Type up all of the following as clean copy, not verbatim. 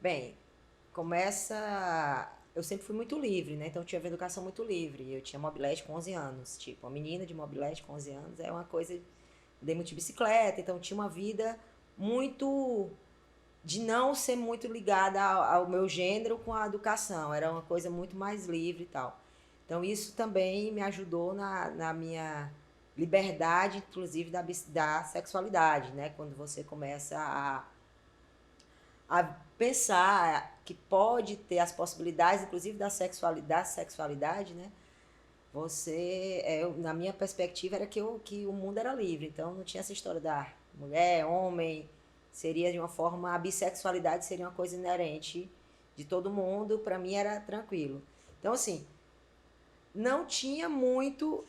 Bem, começa. Eu sempre fui muito livre, né? Então eu tive educação muito livre. Eu tinha mobilete com 11 anos. Tipo, uma menina de mobilete com 11 anos é uma coisa. Dei muito de bicicleta, então tinha uma vida muito. De não ser muito ligada ao meu gênero com a educação. Era uma coisa muito mais livre e tal. Então isso também me ajudou na minha liberdade, inclusive da sexualidade, né? Quando você começa a pensar que pode ter as possibilidades, inclusive da sexualidade, né? Na minha perspectiva, era que o mundo era livre, então não tinha essa história da mulher, homem, seria de uma forma, a bissexualidade seria uma coisa inerente de todo mundo, para mim era tranquilo. Então, assim, não tinha muito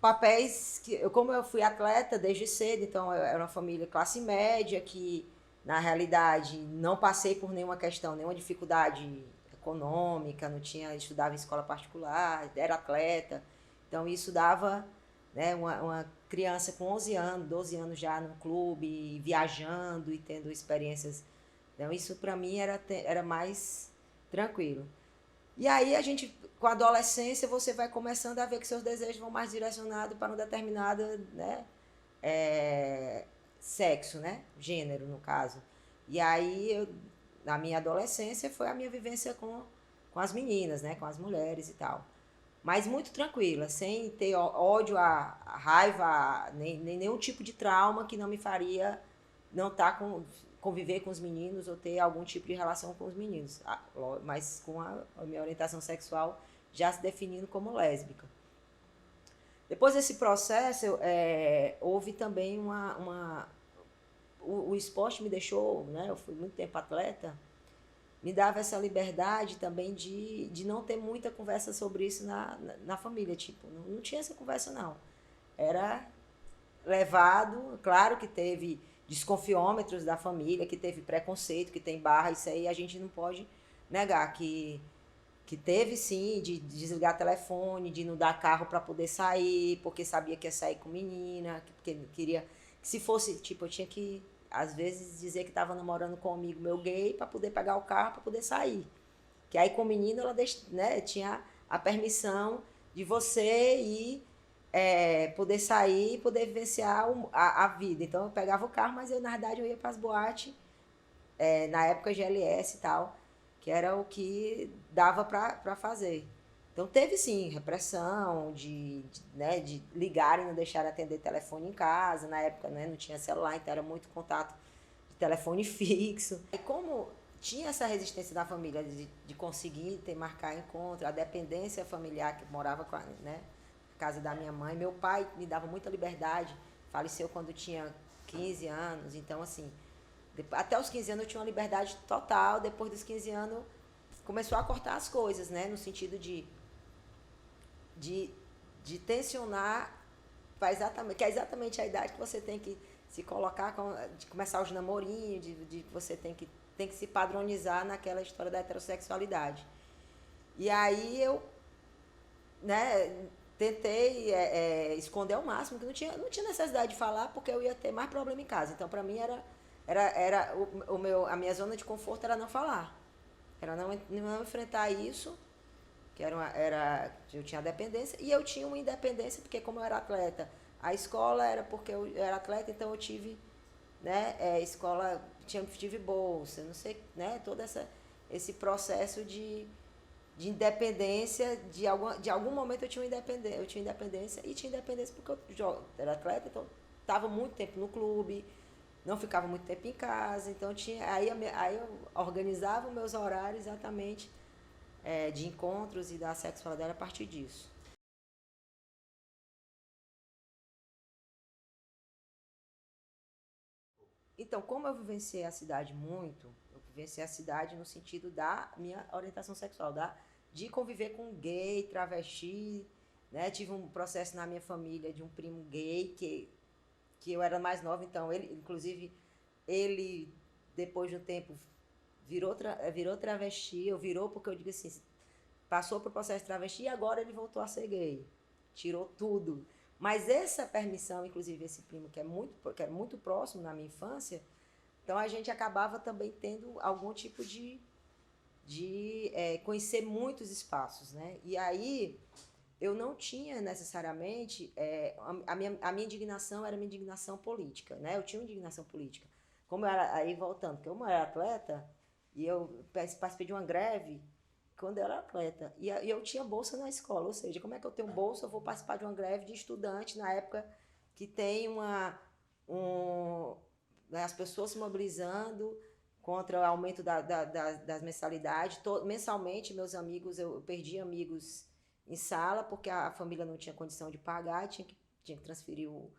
papéis que como eu fui atleta desde cedo, então eu era uma família classe média que na realidade não passei por nenhuma questão, nenhuma dificuldade econômica, não tinha estudava em escola particular, era atleta, então isso dava, né, uma criança com 11 anos, 12 anos já no clube, viajando e tendo experiências, então isso para mim era mais tranquilo. E aí a gente, com a adolescência, você vai começando a ver que seus desejos vão mais direcionados para um determinado, né, é, sexo, né? Gênero, no caso. E aí, na minha adolescência, foi a minha vivência com as meninas, né? Com as mulheres e tal. Mas muito tranquila, sem ter ódio, a raiva, nem nenhum tipo de trauma que não me faria não estar conviver com os meninos ou ter algum tipo de relação com os meninos. Mas com a minha orientação sexual já se definindo como lésbica. Depois desse processo, houve também o esporte me deixou, né? Eu fui muito tempo atleta, me dava essa liberdade também de não ter muita conversa sobre isso na família. Tipo, não tinha essa conversa, não. Era levado, claro que teve desconfiômetros da família, que teve preconceito, que tem barra, isso aí a gente não pode negar, que teve sim de desligar telefone, de não dar carro para poder sair, porque sabia que ia sair com menina, porque queria que se fosse, tipo, eu tinha que às vezes dizer que estava namorando com um amigo meu gay para poder pegar o carro para poder sair. Que aí com o menino ela né, tinha a permissão de você ir poder sair e poder vivenciar a vida. Então eu pegava o carro, mas eu, na verdade, eu ia para as boates, na época GLS e tal, que era o que dava para fazer. Então teve sim repressão né, de ligar e não deixar atender telefone em casa. Na época, né, não tinha celular, então era muito contato de telefone fixo. E como tinha essa resistência da família de conseguir marcar encontro, a dependência familiar que morava com né, na casa da minha mãe, meu pai me dava muita liberdade, faleceu quando tinha 15 anos, então assim, até os 15 anos eu tinha uma liberdade total, depois dos 15 anos começou a cortar as coisas, né? No sentido de, de tensionar, que é exatamente a idade que você tem que se colocar, de começar os namorinhos, de você tem que se padronizar naquela história da heterossexualidade. E aí eu, né, tentei esconder ao máximo, que não tinha necessidade de falar, porque eu ia ter mais problema em casa. Então, para mim, era a minha zona de conforto era não falar. Era não enfrentar isso, que eu tinha dependência, e eu tinha uma independência, porque como eu era atleta, a escola era porque eu era atleta, então eu tive, né, escola, tive bolsa, não sei, né, esse processo de independência, de algum momento eu tinha independência e tinha independência porque eu era atleta, então estava muito tempo no clube, não ficava muito tempo em casa, então aí eu organizava os meus horários exatamente de encontros e da sexualidade a partir disso. Então, como eu vivenciei a cidade muito, eu vivenciei a cidade no sentido da minha orientação sexual, de conviver com gay, travesti, né? Tive um processo na minha família de um primo gay que eu era mais nova, então ele depois de um tempo virou travesti, ou virou porque eu digo assim, passou por processo de travesti e agora ele voltou a ser gay. Tirou tudo. Mas essa permissão, inclusive esse primo que é muito próximo na minha infância, Então a gente acabava também tendo algum tipo de conhecer muitos espaços, né? E aí eu não tinha necessariamente a minha indignação era minha indignação política, né? Eu tinha uma indignação política. Como eu era, aí voltando, porque eu era atleta e eu participei de uma greve quando eu era atleta e eu tinha bolsa na escola, ou seja, como é que eu tenho bolsa? Eu vou participar de uma greve de estudante na época que tem né, as pessoas se mobilizando contra o aumento das mensalidades. Mensalmente, meus amigos, eu perdi amigos em sala, porque a família não tinha condição de pagar, tinha que transferir o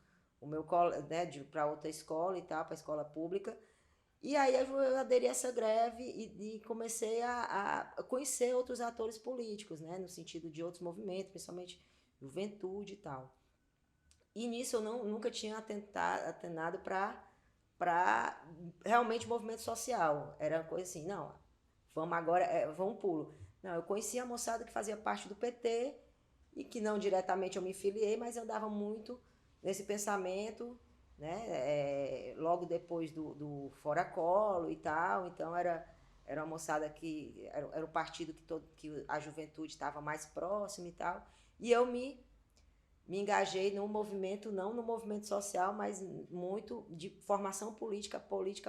meu né, para outra escola e tal, para a escola pública. E aí eu aderi a essa greve e comecei a conhecer outros atores políticos, né, no sentido de outros movimentos, principalmente juventude e tal. E nisso eu nunca tinha atenado para realmente movimento social. Era uma coisa assim, não, vamos agora, vamos um pulo. Não, eu conhecia a moçada que fazia parte do PT e que não diretamente eu me filiei, mas eu andava muito nesse pensamento, né? Logo depois do Fora Colo e tal, então era uma moçada que era o partido que a juventude estava mais próxima e tal, e eu me engajei no movimento, não no movimento social, mas muito de formação política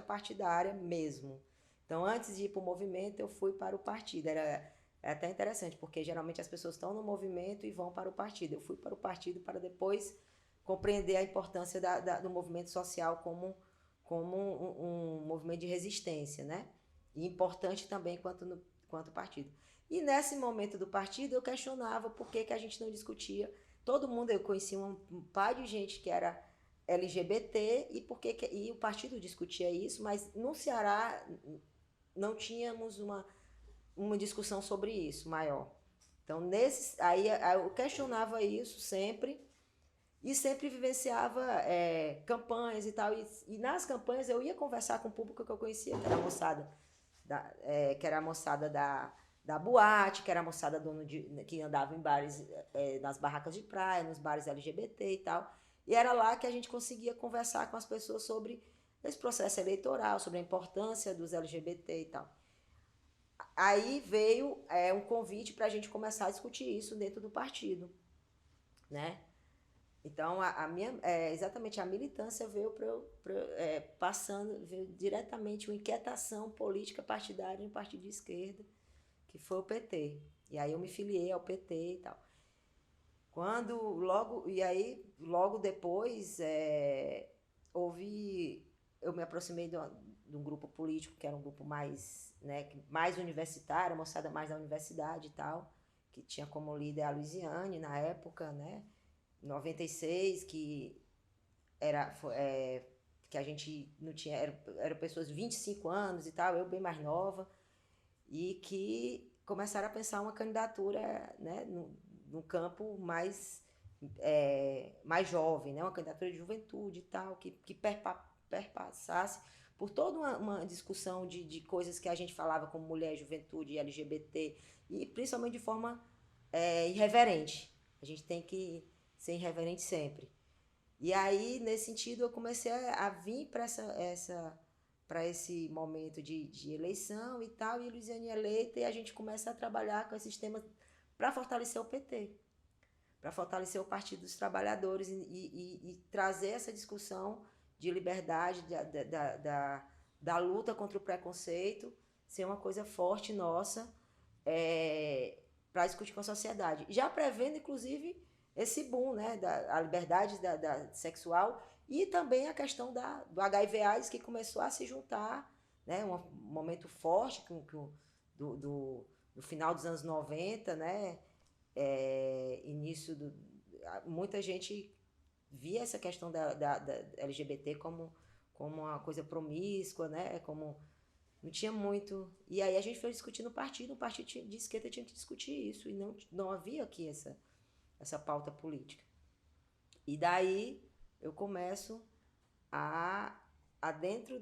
partidária mesmo. Então, antes de ir para o movimento, eu fui para o partido. É até interessante, porque geralmente as pessoas estão no movimento e vão para o partido. Eu fui para o partido para depois compreender a importância do movimento social como um movimento de resistência, né? E importante também quanto partido. E nesse momento do partido, eu questionava por que a gente não discutia. Todo mundo, eu conhecia um par de gente que era LGBT e o partido discutia isso, mas no Ceará não tínhamos uma discussão sobre isso maior. Então, aí eu questionava isso sempre e sempre vivenciava campanhas e tal. E nas campanhas eu ia conversar com o público que eu conhecia, que era a moçada da boate, que era a moçada que andava em bares, nas barracas de praia, nos bares LGBT e tal. E era lá que a gente conseguia conversar com as pessoas sobre esse processo eleitoral, sobre a importância dos LGBT e tal. Aí veio um convite para a gente começar a discutir isso dentro do partido, né? Então, exatamente a militância veio veio diretamente uma inquietação política partidária em um partido de esquerda, que foi o PT. E aí eu me filiei ao PT e tal. Logo depois, eu me aproximei de um grupo político, que era um grupo mais, né, mais universitário, moçada mais da universidade e tal, que tinha como líder a Luiziane na época, né, 96, que que a gente não tinha, eram pessoas de 25 anos e tal, eu bem mais nova, e que começaram a pensar uma candidatura, né, no campo mais jovem, né, uma candidatura de juventude e tal, que perpassasse por toda uma discussão de coisas que a gente falava como mulher, juventude, LGBT, e principalmente de forma irreverente. A gente tem que ser irreverente sempre. E aí, nesse sentido, eu comecei a vir para esse momento de eleição e tal, e Luiziane eleita, e a gente começa a trabalhar com esses temas para fortalecer o PT, para fortalecer o Partido dos Trabalhadores e trazer essa discussão de liberdade, da luta contra o preconceito, ser uma coisa forte nossa, para discutir com a sociedade. Já prevendo, inclusive, esse boom, né, a liberdade sexual e também a questão do HIV/AIDS, que começou a se juntar, né, um momento forte do final dos anos 90, né, muita gente via essa questão da LGBT como uma coisa promíscua, né, como não tinha muito. E aí a gente foi discutir no partido, de esquerda tinha que discutir isso, e não havia aqui essa pauta política. E daí eu começo dentro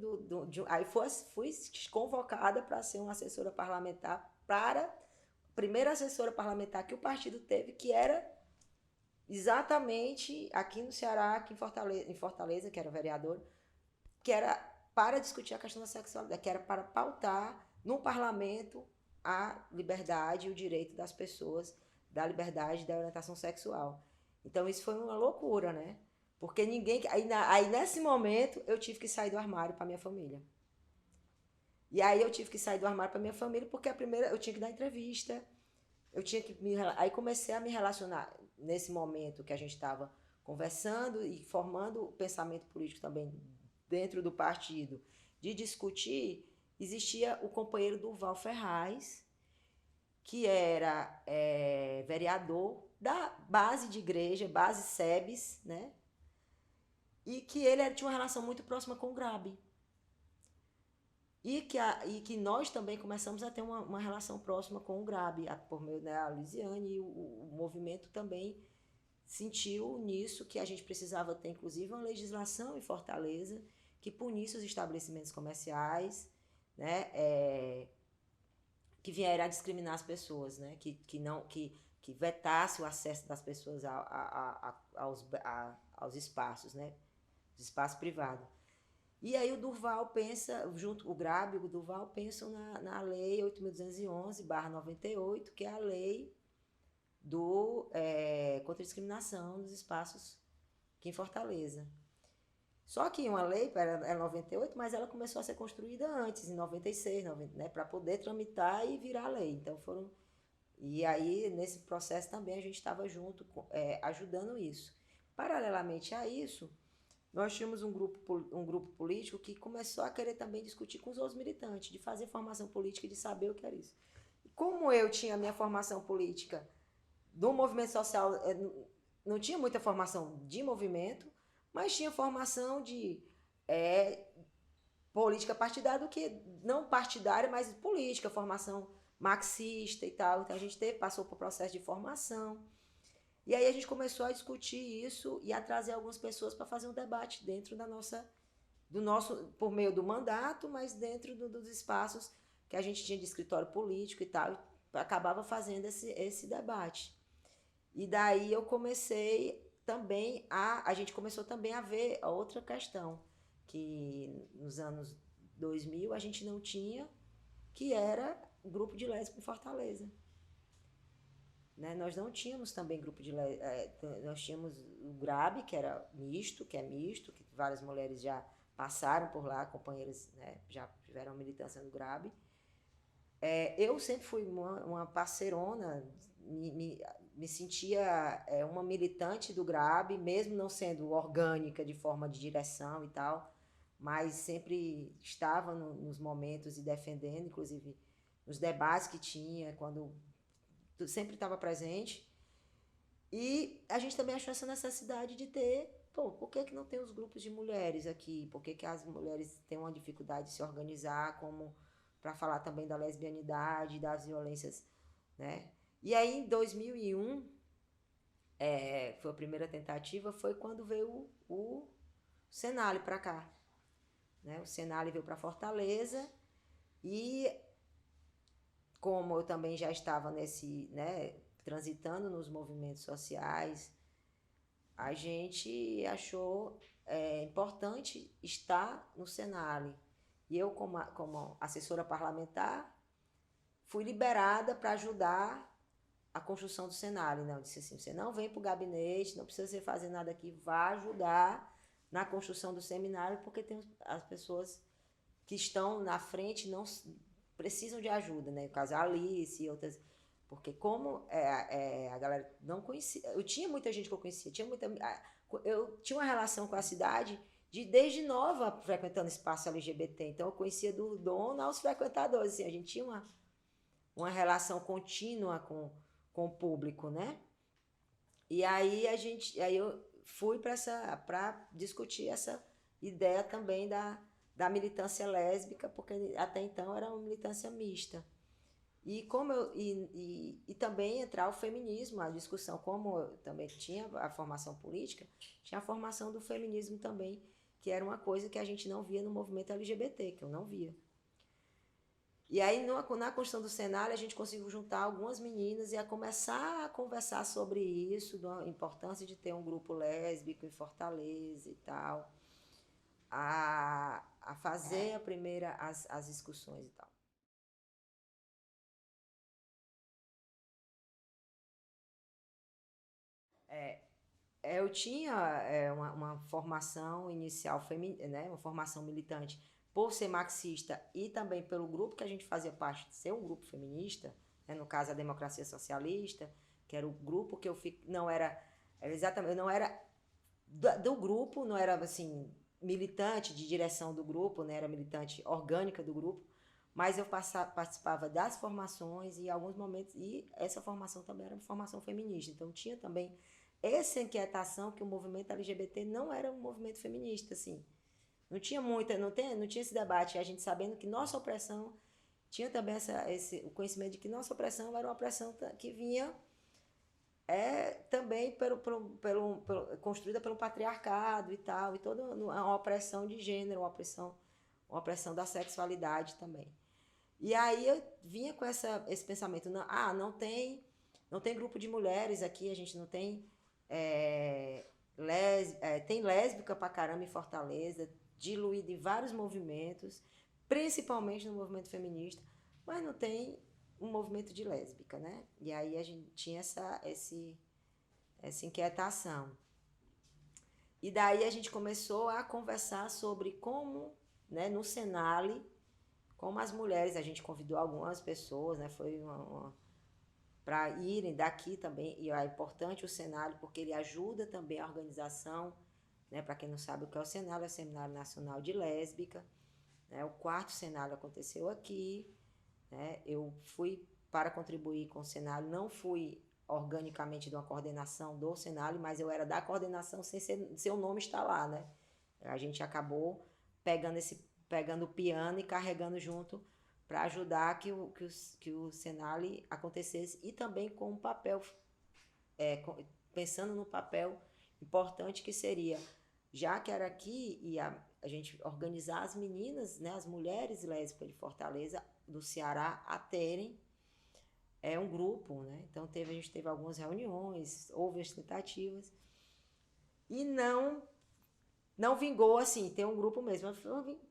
aí fui convocada para ser uma assessora parlamentar para a primeira assessora parlamentar que o partido teve, que era exatamente aqui no Ceará, aqui em Fortaleza, que era vereador, que era para discutir a questão da sexualidade, que era para pautar no parlamento a liberdade e o direito das pessoas da liberdade da orientação sexual. Então isso foi uma loucura, né? Porque ninguém. Aí nesse momento eu tive que sair do armário para minha família. E aí eu tive que sair do armário para minha família porque a primeira eu tinha que dar entrevista, eu tinha que aí comecei a me relacionar nesse momento que a gente estava conversando e formando o pensamento político também dentro do partido, de discutir, existia o companheiro Durval Ferraz, que era vereador da base de igreja, base SEBS, né? E que ele tinha uma relação muito próxima com o Grabi. E que nós também começamos a ter uma relação próxima com o Grabi, por meio da Lisiane, e o movimento também sentiu nisso que a gente precisava ter, inclusive, uma legislação em Fortaleza que punisse os estabelecimentos comerciais, né, que vieram a discriminar as pessoas, né, que vetasse o acesso das pessoas aos espaços, né, os espaços privados. E aí o Durval pensa, o Grabi e o Durval pensam na Lei 8.211/98, que é a lei contra a discriminação nos espaços aqui em Fortaleza. Só que uma lei era 98, mas ela começou a ser construída antes, em 96, né, para poder tramitar e virar lei. Então foram. E aí, nesse processo também, a gente estava junto, ajudando isso. Paralelamente a isso, nós tínhamos um grupo político que começou a querer também discutir com os outros militantes, de fazer formação política e de saber o que era isso. E como eu tinha a minha formação política do movimento social, não tinha muita formação de movimento, mas tinha formação de política partidária, do que não partidária, mas política, formação marxista e tal. Então a gente passou por processo de formação. E aí a gente começou a discutir isso e a trazer algumas pessoas para fazer um debate dentro do nosso, por meio do mandato, mas dentro dos espaços que a gente tinha de escritório político e tal, acabava fazendo esse debate. E daí eu comecei também a gente começou também a ver a outra questão, que nos anos 2000 a gente não tinha, que era o grupo de lésbicas em Fortaleza. Né? Nós não tínhamos também grupo de nós tínhamos o Grabi, que era misto, que várias mulheres já passaram por lá, companheiras, né, já tiveram militância no Grabi. Eu sempre fui uma parceirona, me sentia uma militante do Grabi, mesmo não sendo orgânica de forma de direção e tal, mas sempre estava nos momentos e defendendo, inclusive nos debates que tinha, quando sempre estava presente. E a gente também achou essa necessidade de ter, por que não tem os grupos de mulheres aqui? Por que as mulheres têm uma dificuldade de se organizar, como para falar também da lesbianidade, das violências, né? E aí, em 2001, foi a primeira tentativa, foi quando veio o Senale para cá. Né? O Senale veio para Fortaleza e, como eu também já estava transitando nos movimentos sociais, a gente achou importante estar no Senale. E eu, como assessora parlamentar, fui liberada para ajudar a construção do Senale. Não, eu disse assim, você não vem para o gabinete, não precisa você fazer nada aqui, vá ajudar na construção do seminário, porque tem as pessoas que estão na frente não precisam de ajuda, né? No caso, a Alice e outras. Porque como a galera não conhecia, eu tinha muita gente que eu conhecia, eu tinha uma relação com a cidade desde nova frequentando espaço LGBT, então eu conhecia do dono aos frequentadores, assim, a gente tinha uma relação contínua com o público, né? E aí eu fui para discutir essa ideia também da militância lésbica, porque até então era uma militância mista. E também entrar o feminismo, a discussão, como eu também tinha a formação política, tinha a formação do feminismo também, que era uma coisa que a gente não via no movimento LGBT, que eu não via. E aí, na construção do cenário, a gente conseguiu juntar algumas meninas e a começar a conversar sobre isso, da importância de ter um grupo lésbico em Fortaleza e tal. A a fazer a primeira, as discussões e tal. Eu tinha uma formação inicial feminina, né, uma formação militante por ser marxista e também pelo grupo que a gente fazia parte de ser um grupo feminista, né, no caso a Democracia Socialista, que era o grupo que eu não era exatamente, eu não era do grupo, não era assim militante de direção do grupo, né, era militante orgânica do grupo, mas eu participava das formações e em alguns momentos, e essa formação também era uma formação feminista, então tinha também essa inquietação que o movimento LGBT não era um movimento feminista, assim. Não tinha não tinha esse debate, a gente sabendo que nossa opressão tinha também o conhecimento de que nossa opressão era uma opressão que vinha também construída pelo patriarcado e tal, e toda uma opressão de gênero, uma opressão da sexualidade também. E aí eu vinha com esse pensamento, não tem grupo de mulheres aqui, a gente não tem tem lésbica pra caramba em Fortaleza, diluída em vários movimentos, principalmente no movimento feminista, mas não tem um movimento de lésbica, né? E aí a gente tinha essa inquietação. E daí a gente começou a conversar sobre como, né, no Senale, como as mulheres, a gente convidou algumas pessoas, né, foi para irem daqui também, e é importante o Senale porque ele ajuda também a organização, né, para quem não sabe o que é o Senale, é o Seminário Nacional de Lésbica, né, o 4º Senale aconteceu aqui, né, eu fui para contribuir com o Senale, não fui organicamente de uma coordenação do Senale, mas eu era da coordenação sem seu nome estar lá, né, a gente acabou pegando o piano e carregando junto para ajudar que o Senale acontecesse e também com um papel, pensando no papel importante que seria, já que era aqui, e a gente organizar as meninas, né, as mulheres lésbicas de Fortaleza, do Ceará, a terem um grupo, né? Então a gente teve algumas reuniões, houve as tentativas, e não vingou assim, ter um grupo mesmo.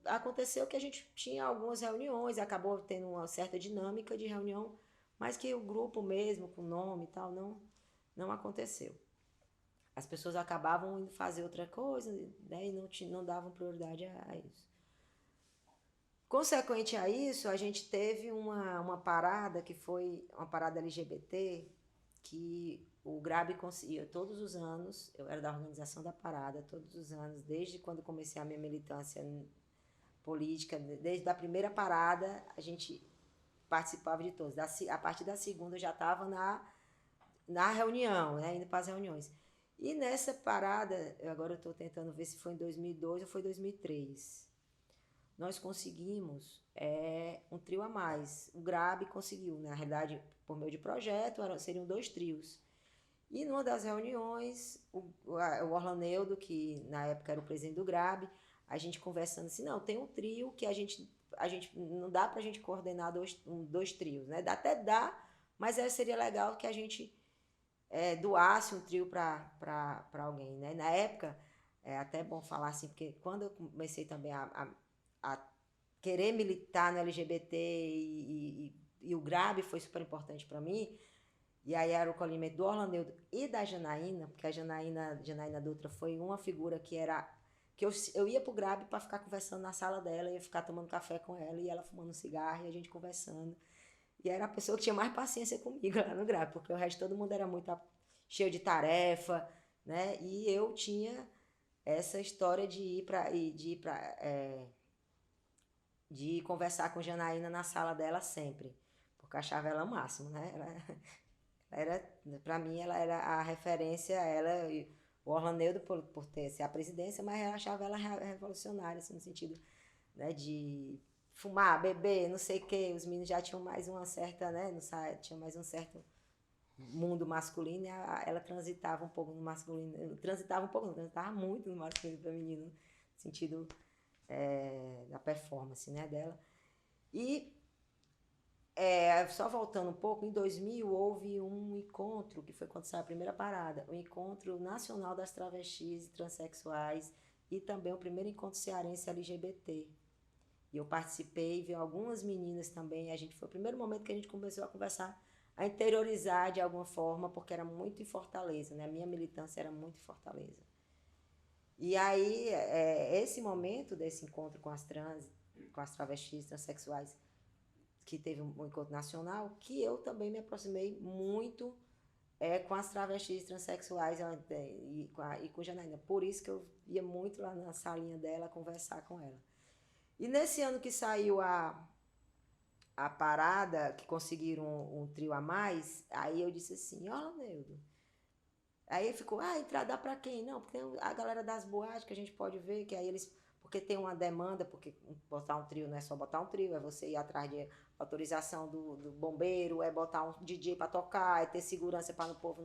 Aconteceu que a gente tinha algumas reuniões, acabou tendo uma certa dinâmica de reunião, mas que o grupo mesmo, com nome e tal, não aconteceu. As pessoas acabavam indo fazer outra coisa, né, e não davam prioridade a isso. Consequente a isso, a gente teve uma parada que foi uma parada LGBT, que o GRAB conseguia todos os anos, eu era da organização da parada, todos os anos, desde quando comecei a minha militância política, desde a primeira parada, a gente participava de todos. A partir da segunda eu já estava na reunião, né, indo para as reuniões. E nessa parada, agora eu estou tentando ver se foi em 2002 ou foi 2003, nós conseguimos um trio a mais. O GRAB conseguiu, na realidade, por meio de projeto, seriam 2 trios. E numa das reuniões, o Orlaneudo, que na época era o presidente do GRAB, a gente conversando assim, não, tem um trio que a gente não dá pra gente coordenar dois trios, né? Até dá, mas seria legal que a gente doasse um trio para alguém, né? Na época, é até bom falar assim, porque quando eu comecei também a querer militar no LGBT e o GRAB foi super importante para mim, e aí era o acolhimento do Orlaneudo e da Janaína, porque a Janaína Dutra foi uma figura que era que eu ia pro GRAB para ficar conversando na sala dela, ia ficar tomando café com ela e ela fumando um cigarro e a gente conversando. E era a pessoa que tinha mais paciência comigo lá no GRAB, porque o resto todo mundo era muito cheio de tarefa, né? E eu tinha essa história de conversar com Janaína na sala dela sempre, porque eu achava ela o máximo, né? Para mim, ela era a referência, o Orlaneudo por ter sido a presidência, mas eu achava ela revolucionária, assim, no sentido, né, de fumar, beber, não sei o quê. Os meninos já tinham mais uma certa, né, tinha mais um certo mundo masculino e ela transitava um pouco no masculino, transitava muito no masculino e feminino, no sentido da performance, né, dela. E só voltando um pouco, em 2000 houve um encontro, que foi quando saiu a primeira parada, o Encontro Nacional das Travestis e Transsexuais e também o primeiro encontro cearense LGBT. E eu participei, vi algumas meninas também. Foi o primeiro momento que a gente começou a conversar, a interiorizar de alguma forma, porque era muito em Fortaleza, né? A minha militância era muito em Fortaleza. E aí, esse momento desse encontro com as travestis, transexuais, que teve um encontro nacional, que eu também me aproximei muito com as travestis transexuais e com Janaína. Por isso que eu ia muito lá na salinha dela conversar com ela. E nesse ano que saiu a parada, que conseguiram um trio a mais, aí eu disse assim, ó, Neudo. Aí ficou, entrada pra quem? Não, porque tem a galera das boates que a gente pode ver, que aí eles... Porque tem uma demanda, porque botar um trio não é só botar um trio, é você ir atrás de autorização do bombeiro, é botar um DJ pra tocar, é ter segurança para o povo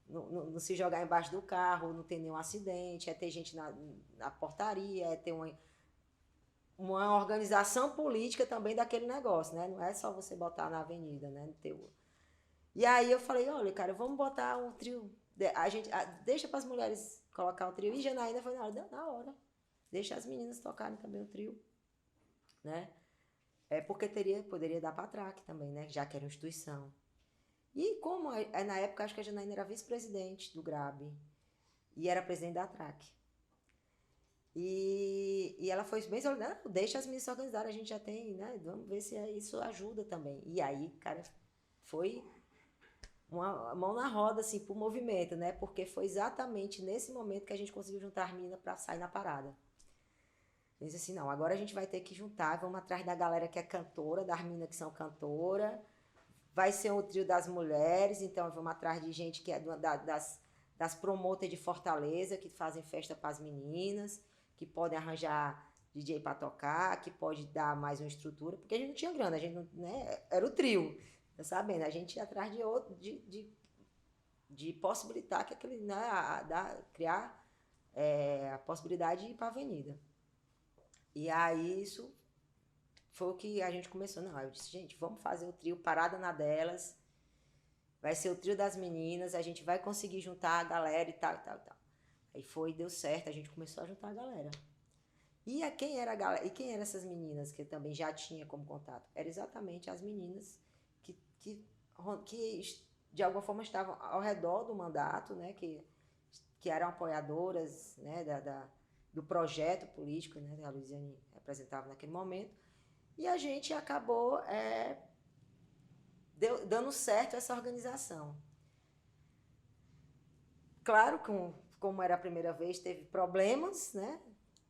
não se jogar embaixo do carro, não ter nenhum acidente, é ter gente na portaria, é ter uma organização política também daquele negócio, né? Não é só você botar na avenida, né? E aí eu falei, olha, cara, vamos botar um trio. Deixa para as mulheres colocar o trio. E Janaína foi na hora. Deixa as meninas tocarem também o trio, né? Porque poderia dar para traque também, né? Já que era uma instituição. E como na época acho que a Janaína era vice-presidente do GRAB e era presidente da traque. E ela foi bem, não, deixa as meninas se organizarem, a gente já tem, né? Vamos ver se isso ajuda também. E aí, cara, foi uma mão na roda, assim, pro movimento, né? Porque foi exatamente nesse momento que a gente conseguiu juntar as meninas para sair na parada. Eu disse assim, não, agora a gente vai ter que juntar, vamos atrás da galera que é cantora, das meninas que são cantora, vai ser um trio das mulheres, então vamos atrás de gente que é das promotoras de Fortaleza, que fazem festa para as meninas, que podem arranjar DJ para tocar, que pode dar mais uma estrutura, porque a gente não tinha grana, a gente não, né? Era o trio, tá sabendo? A gente ia atrás de possibilitar que aquele, né, criar a possibilidade de ir para a avenida. E aí isso foi o que a gente começou. Não, eu disse, gente, vamos fazer o trio Parada na Delas, vai ser o trio das meninas, a gente vai conseguir juntar a galera e tal, e tal, e tal. Aí deu certo, a gente começou a juntar a galera. Quem era a galera? E quem eram essas meninas que eu também já tinha como contato? Eram exatamente as meninas que de alguma forma estavam ao redor do mandato, né? Que eram apoiadoras, né? Do projeto político, né? Que a Luiziane representava naquele momento. E a gente acabou dando certo essa organização. Claro, como era a primeira vez, teve problemas, né?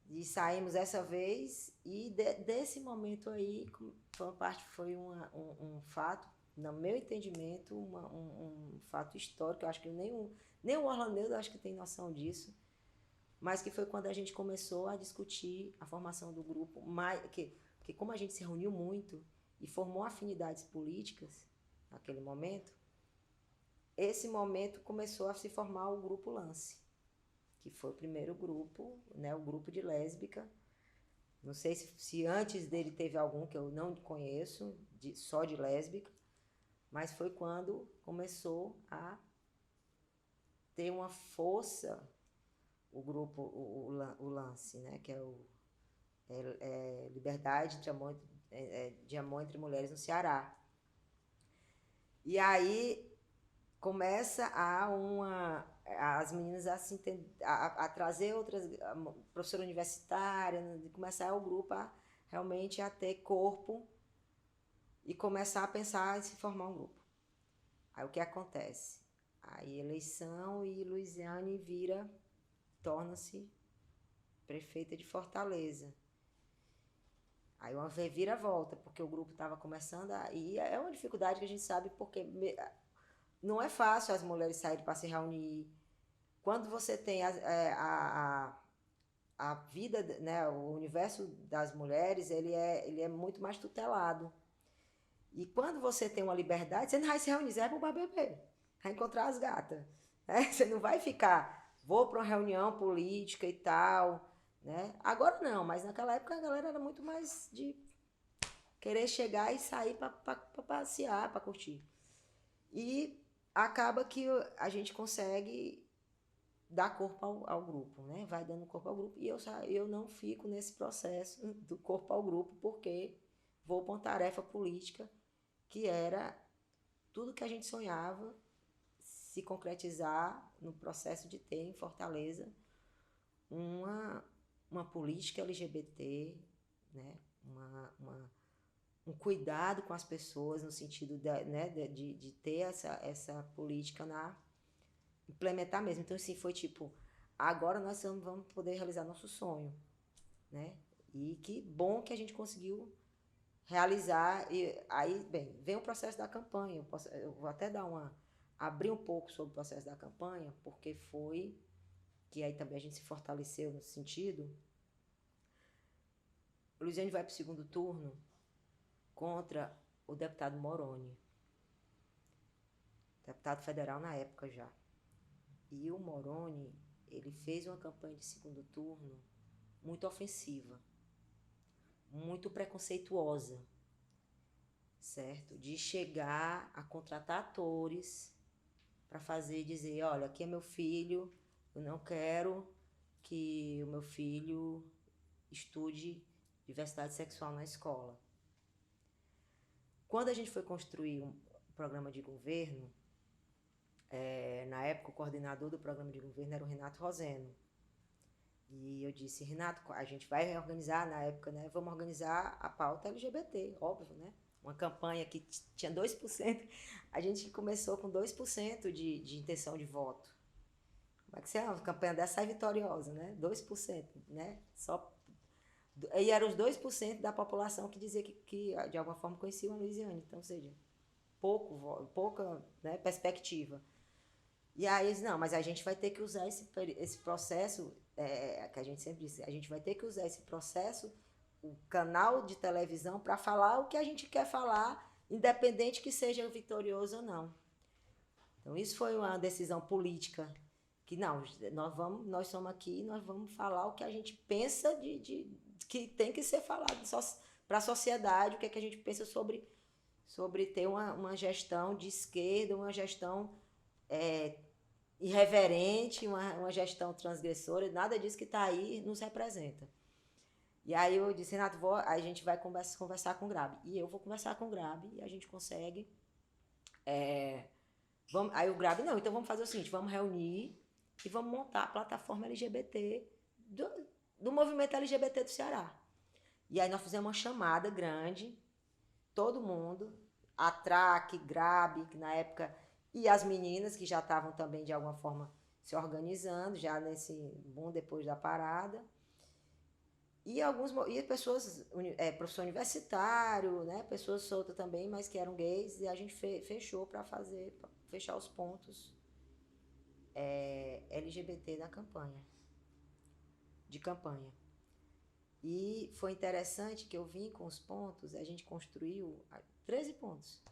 E saímos essa vez, e desse momento aí, foi um fato, no meu entendimento, um fato histórico. Eu acho que nem o Orlando acho que tem noção disso, mas que foi quando a gente começou a discutir a formação do grupo, porque como a gente se reuniu muito e formou afinidades políticas naquele momento, esse momento começou a se formar o Grupo Lance, que foi o primeiro grupo, né, o grupo de lésbica. Não sei se antes dele teve algum que eu não conheço, só de lésbica, mas foi quando começou a ter uma força o grupo, o Lance, né, que é Liberdade de Amor entre Mulheres no Ceará. E aí começa as meninas a trazer outras professora universitária, começar o grupo realmente a ter corpo e começar a pensar em se formar um grupo. Aí o que acontece? Aí eleição e Luiziane torna-se prefeita de Fortaleza. Aí uma reviravolta, porque o grupo estava começando e é uma dificuldade que a gente sabe, porque não é fácil as mulheres saírem para se reunir. Quando você tem a vida, né, o universo das mulheres, ele é muito mais tutelado. E quando você tem uma liberdade, você não vai se reunir, você vai pro bar beber, vai encontrar as gatas. Né? Você não vai ficar, vou para uma reunião política e tal. Né? Agora não, mas naquela época a galera era muito mais de querer chegar e sair para passear, para curtir. E acaba que a gente consegue dá corpo ao grupo, né? Vai dando corpo ao grupo. E eu não fico nesse processo do corpo ao grupo, porque vou para uma tarefa política que era tudo que a gente sonhava se concretizar no processo de ter em Fortaleza uma política LGBT, né? Um cuidado com as pessoas no sentido de ter essa política implementar mesmo. Então, assim, foi tipo, agora nós vamos poder realizar nosso sonho, né? E que bom que a gente conseguiu realizar. E aí, bem, vem o processo da campanha. Eu vou até abrir um pouco sobre o processo da campanha, porque foi que aí também a gente se fortaleceu no sentido. O Luiziane vai para o segundo turno contra o deputado Moroni, deputado federal na época já. E o Moroni, ele fez uma campanha de segundo turno muito ofensiva, muito preconceituosa, certo? De chegar a contratar atores para fazer e dizer, olha, aqui é meu filho, eu não quero que o meu filho estude diversidade sexual na escola. Quando a gente foi construir um programa de governo, na época o coordenador do programa de governo era o Renato Roseno. E eu disse, Renato, a gente vai organizar na época, né? Vamos organizar a pauta LGBT, óbvio, né? Uma campanha que tinha 2%, a gente começou com 2% de intenção de voto. Como é que você é? Uma campanha dessa sai vitoriosa, né? 2%, né? E eram os 2% da população que dizia que de alguma forma conhecia a Luiziane. Então, ou seja, pouca, né, perspectiva. E aí, não, mas a gente vai ter que usar esse processo, que a gente sempre disse, a gente vai ter que usar esse processo, o canal de televisão, para falar o que a gente quer falar, independente que seja vitorioso ou não. Então, isso foi uma decisão política, que não, nós somos aqui, nós vamos falar o que a gente pensa que tem que ser falado para a sociedade, o que é que a gente pensa sobre ter uma gestão de esquerda, uma gestão irreverente, uma gestão transgressora, nada disso que está aí nos representa. E aí eu disse, Renato, a gente vai conversar com o Grabi. E eu vou conversar com o Grabi e a gente consegue. Aí o Grabi, não, então vamos fazer o seguinte, vamos reunir e vamos montar a plataforma LGBT do movimento LGBT do Ceará. E aí nós fizemos uma chamada grande, todo mundo, a TRAC, Grabi, que na época, e as meninas que já estavam também de alguma forma se organizando, já nesse boom depois da parada. E pessoas, professor universitário, né, pessoas soltas também, mas que eram gays, e a gente fechou para fechar os pontos LGBT na campanha, de campanha. E foi interessante que eu vim com os pontos, a gente construiu 13 pontos.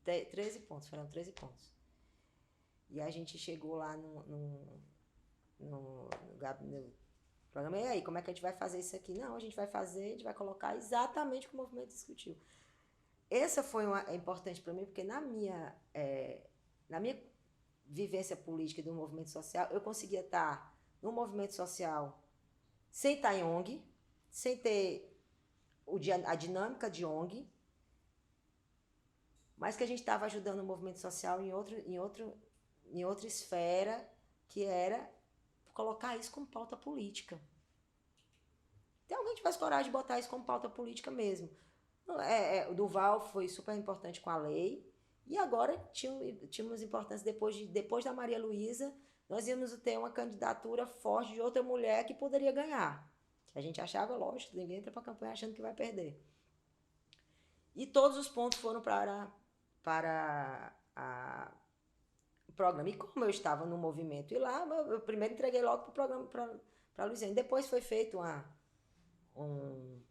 13 pontos, foram 13 pontos. E a gente chegou lá no programa, e aí, como é que a gente vai fazer isso aqui? Não, a gente vai colocar exatamente o que o movimento discutiu. Essa foi importante para mim, porque na minha vivência política do movimento social, eu conseguia estar no movimento social sem estar em ONG, sem ter a dinâmica de ONG, mas que a gente estava ajudando o movimento social em outra esfera, que era colocar isso como pauta política. Tem alguém que tivesse coragem de botar isso como pauta política mesmo. O Duval foi super importante com a lei, e agora tínhamos importância depois da Maria Luísa, nós íamos ter uma candidatura forte de outra mulher que poderia ganhar. A gente achava, lógico, ninguém entra para a campanha achando que vai perder. E todos os pontos foram para o programa. E como eu estava no movimento e lá, eu primeiro entreguei logo para o programa para a Luiziane. Depois foi feito um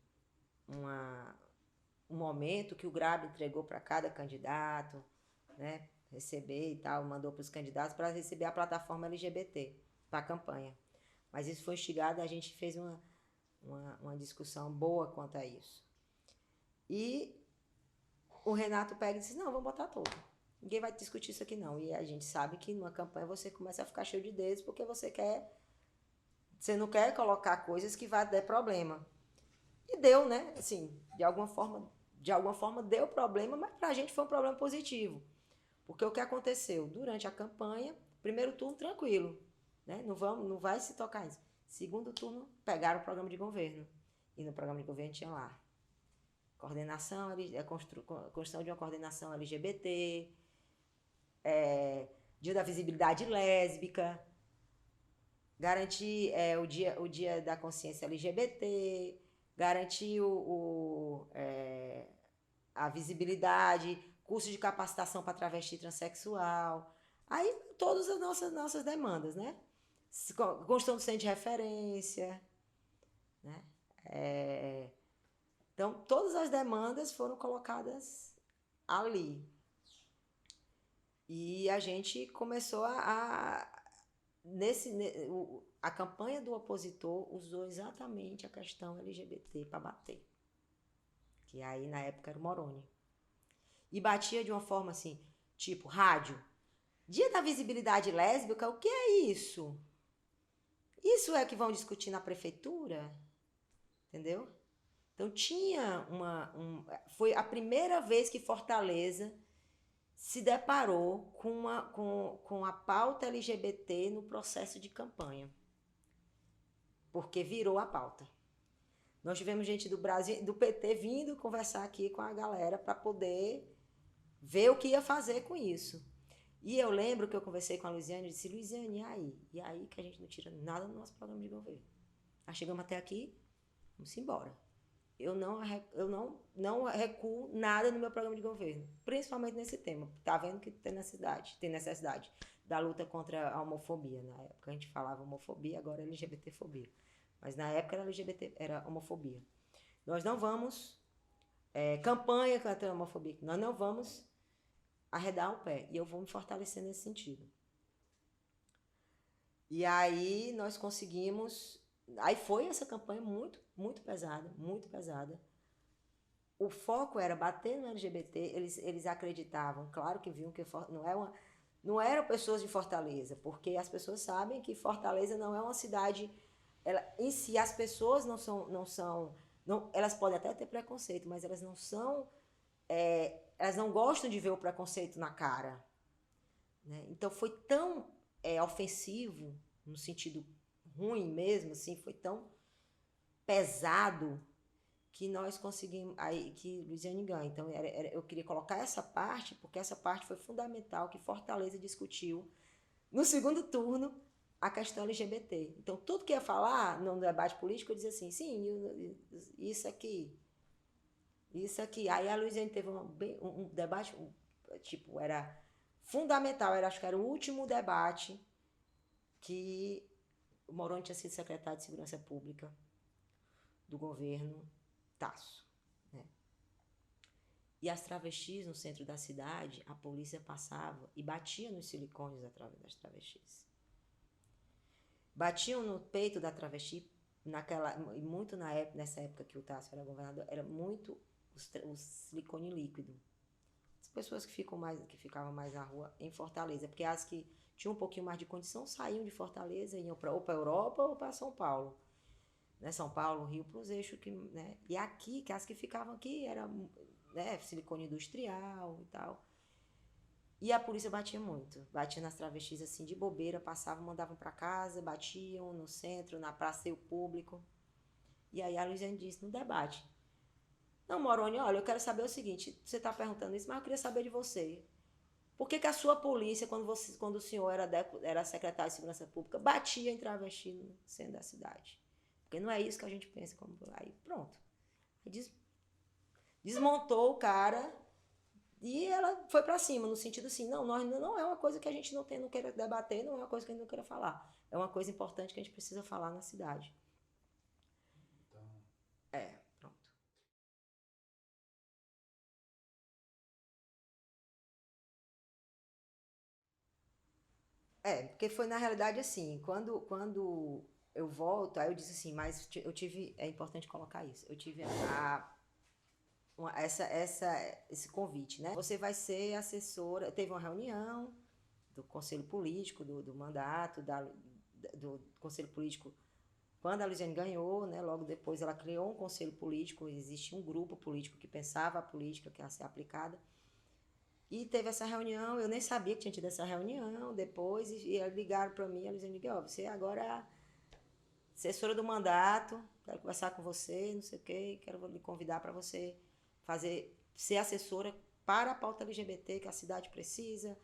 momento que o Grabi entregou para cada candidato, né, receber e tal, mandou para os candidatos para receber a plataforma LGBT para a campanha. Mas isso foi instigado, a gente fez uma discussão boa quanto a isso. E o Renato pega e disse, não, vamos botar todo. Ninguém vai discutir isso aqui não. E a gente sabe que numa campanha você começa a ficar cheio de dedos porque você não quer colocar coisas que vai dar problema. E deu, né? Assim, de alguma forma deu problema, mas pra gente foi um problema positivo. Porque o que aconteceu? Durante a campanha, primeiro turno tranquilo, né? Não vai se tocar isso. Segundo turno, pegaram o programa de governo. E no programa de governo tinha lá coordenação, construção de uma coordenação LGBT, dia da visibilidade lésbica, garantir o dia da consciência LGBT, garantir a visibilidade, curso de capacitação para travesti e transexual. Aí, todas as nossas demandas, né? Construção do centro de referência, né? Então, todas as demandas foram colocadas ali. E a gente começou a campanha do opositor usou exatamente a questão LGBT para bater. Que aí, na época, era o Moroni. E batia de uma forma assim, tipo, rádio. Dia da visibilidade lésbica, o que é isso? Isso é o que vão discutir na prefeitura? Entendeu? Então tinha foi a primeira vez que Fortaleza se deparou com a pauta LGBT no processo de campanha. Porque virou a pauta. Nós tivemos gente do Brasil, do PT vindo conversar aqui com a galera para poder ver o que ia fazer com isso. E eu lembro que eu conversei com a Luiziane e disse, Luiziane, e aí? E aí que a gente não tira nada do nosso programa de governo. Nós chegamos até aqui, vamos embora. Eu não recuo nada no meu programa de governo, principalmente nesse tema. Tá vendo que tem necessidade da luta contra a homofobia. Na época a gente falava homofobia, agora é LGBTfobia. Mas na época era LGBT, era homofobia. Nós não vamos campanha contra a homofobia, nós não vamos arredar o pé. E eu vou me fortalecer nesse sentido. E aí nós conseguimos. Aí foi essa campanha muito, muito pesada, muito pesada. O foco era bater no LGBT, eles acreditavam, claro que viam que não eram pessoas de Fortaleza, porque as pessoas sabem que Fortaleza não é uma cidade. Em si, as pessoas elas podem até ter preconceito, mas elas não são. Elas não gostam de ver o preconceito na cara. Né? Então foi tão ofensivo, no sentido ruim mesmo, assim, foi tão pesado que nós conseguimos, aí que Luiziane ganha. Então eu queria colocar essa parte, porque essa parte foi fundamental, que Fortaleza discutiu no segundo turno a questão LGBT. Então tudo que ia falar no debate político eu dizia assim, sim, isso aqui. Aí a Luiziane teve um debate, tipo, era fundamental, acho que era o último debate que o Moroni tinha sido secretário de Segurança Pública do governo Tasso. Né? E as travestis no centro da cidade, a polícia passava e batia nos silicones através das travestis. Batiam no peito da travesti, muito nessa época que o Tasso era governador, era muito o silicone líquido. As pessoas que ficavam mais na rua em Fortaleza, porque as que tinham um pouquinho mais de condição saíam de Fortaleza e iam ou para a Europa ou para São Paulo. Né? São Paulo, Rio, para os eixos. Né? E aqui, que as que ficavam aqui eram silicone industrial e tal. E a polícia batia muito. Batia nas travestis assim, de bobeira, passavam, mandavam para casa, batiam no centro, na praça público. E aí a Luiziane disse no debate, não, Moroni, olha, eu quero saber o seguinte, você está perguntando isso, mas eu queria saber de você. Por que a sua polícia, quando o senhor era secretário de Segurança Pública, batia em travesti no centro da cidade? Porque não é isso que a gente pensa. Aí pronto. Aí desmontou o cara e ela foi para cima, no sentido assim, não é uma coisa que a gente não queira debater, não é uma coisa que a gente não queira falar. É uma coisa importante que a gente precisa falar na cidade. Então... pronto. Porque foi na realidade assim, quando eu volto, aí eu disse assim, mas é importante colocar isso, eu tive esse convite, né? Você vai ser assessora. Teve uma reunião do Conselho Político, do mandato, do Conselho Político, quando a Luiziane ganhou, né? Logo depois ela criou um Conselho Político, existia um grupo político que pensava a política que ia ser aplicada. E teve essa reunião, eu nem sabia que tinha tido essa reunião depois, e ligaram para mim, a Luiziane ligou, ó, você agora é assessora do mandato, quero conversar com você, não sei o quê, quero lhe convidar para você ser assessora para a pauta LGBT que a cidade precisa,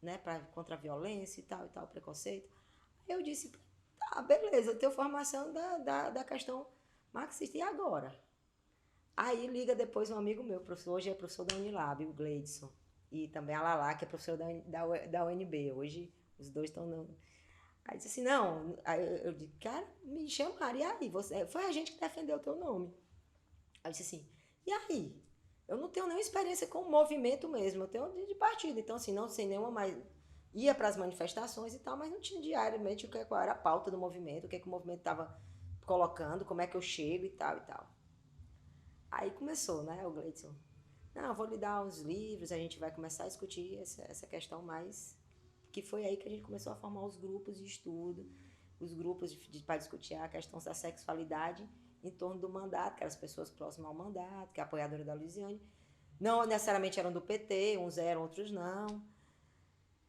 né, contra a violência e tal, preconceito. Aí eu disse, tá, beleza, eu tenho formação da questão marxista, e agora? Aí liga depois um amigo meu, professor, hoje é professor da Unilab, o Gleidson, e também a Lala, que é professor da UNB, hoje os dois estão no... Aí disse assim, não, aí eu disse, cara, me chamaram, e aí? Foi a gente que defendeu o teu nome. Aí eu disse assim, e aí? Eu não tenho nenhuma experiência com o movimento mesmo, eu tenho de partido, então assim, não sei nenhuma mais... Ia para as manifestações e tal, mas não tinha diariamente qual era a pauta do movimento, o que o movimento estava colocando, como é que eu chego e tal e tal. Aí começou, né, o Gleidson. Não, eu vou lhe dar uns livros, a gente vai começar a discutir essa questão mais... Que foi aí que a gente começou a formar os grupos de estudo, os grupos para discutir a questão da sexualidade em torno do mandato, que eram as pessoas próximas ao mandato, que é a apoiadora da Luiziane. Não necessariamente eram do PT, uns eram, outros não.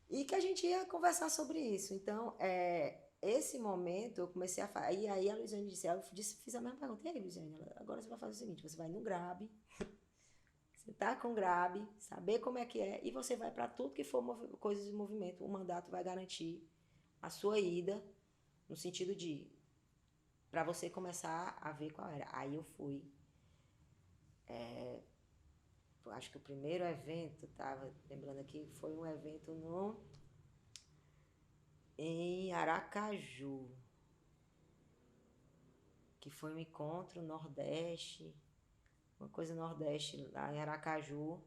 E que a gente ia conversar sobre isso. Então, esse momento eu comecei a falar. E aí a Luiziane fiz a mesma pergunta. E aí, Luiziane, agora você vai fazer o seguinte: você vai no Grab, você tá com o Grab, saber como é que é, e você vai para tudo que for coisas de movimento. O mandato vai garantir a sua ida, no sentido de para você começar a ver qual era. Aí eu fui. Acho que o primeiro evento, tava lembrando aqui, foi um evento em Aracaju, que foi um encontro Nordeste, uma coisa Nordeste lá em Aracaju,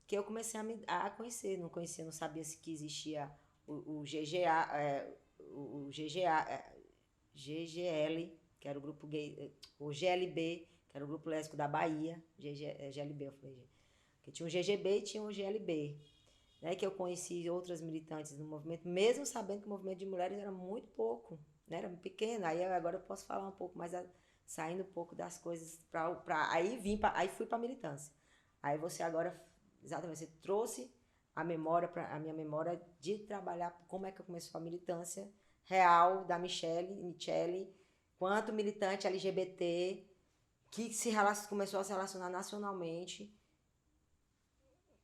que eu comecei a conhecer, não conhecia, não sabia se que existia o GGA, o GGA, GGL, que era o grupo gay, o GLB, que era o grupo lésbico da Bahia, GLB, eu falei, que tinha o GGB e tinha o GLB, né, que eu conheci outras militantes do movimento, mesmo sabendo que o movimento de mulheres era muito pouco, né, era pequeno. Aí agora eu posso falar um pouco mais, saindo um pouco das coisas, aí fui para a militância. Aí você agora, exatamente, você trouxe a minha memória de trabalhar como é que eu comecei a militância real da Michele, quanto militante LGBT, que começou a se relacionar nacionalmente,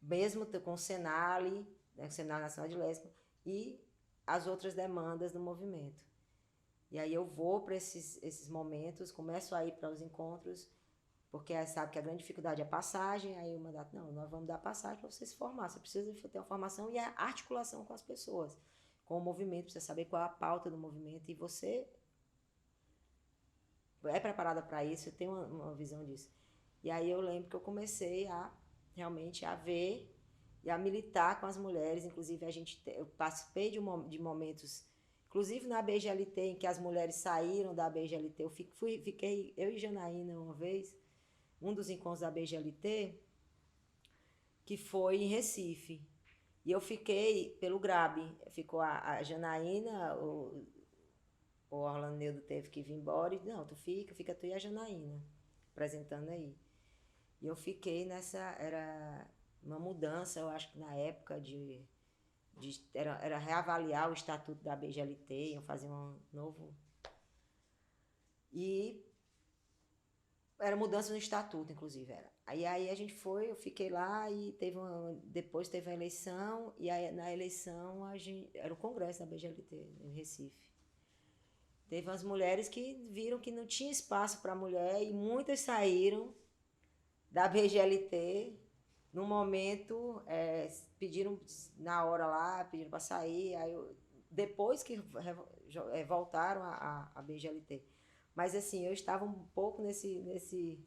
mesmo com o Senale, né, o Senado Nacional de Lésbica, e as outras demandas do movimento. E aí eu vou para esses momentos, começo a ir para os encontros, porque sabe que a grande dificuldade é a passagem, aí o mandato, não, nós vamos dar passagem para você se formar, você precisa ter uma formação e a articulação com as pessoas, com o movimento, precisa saber qual é a pauta do movimento, e você é preparada para isso, eu tenho uma visão disso. E aí eu lembro que eu comecei realmente a ver e a militar com as mulheres, inclusive eu participei de momentos, inclusive na BGLT, em que as mulheres saíram da BGLT, fiquei eu e Janaína uma vez, um dos encontros da BGLT, que foi em Recife, e eu fiquei pelo GRAB, ficou a Janaína, o Orlando Neudo teve que vir embora, e não, fica tu e a Janaína, apresentando aí. E eu fiquei era uma mudança, eu acho que na época era reavaliar o estatuto da BGLT, iam fazer um novo... E era mudança no estatuto, inclusive, era. Aí a gente foi, eu fiquei lá e depois teve a eleição, e aí na eleição era o congresso da BGLT, em Recife. Teve umas mulheres que viram que não tinha espaço para mulher e muitas saíram da BGLT. No momento, pediram na hora lá, pediram para sair, depois que voltaram a BGLT. Mas assim, eu estava um pouco nesse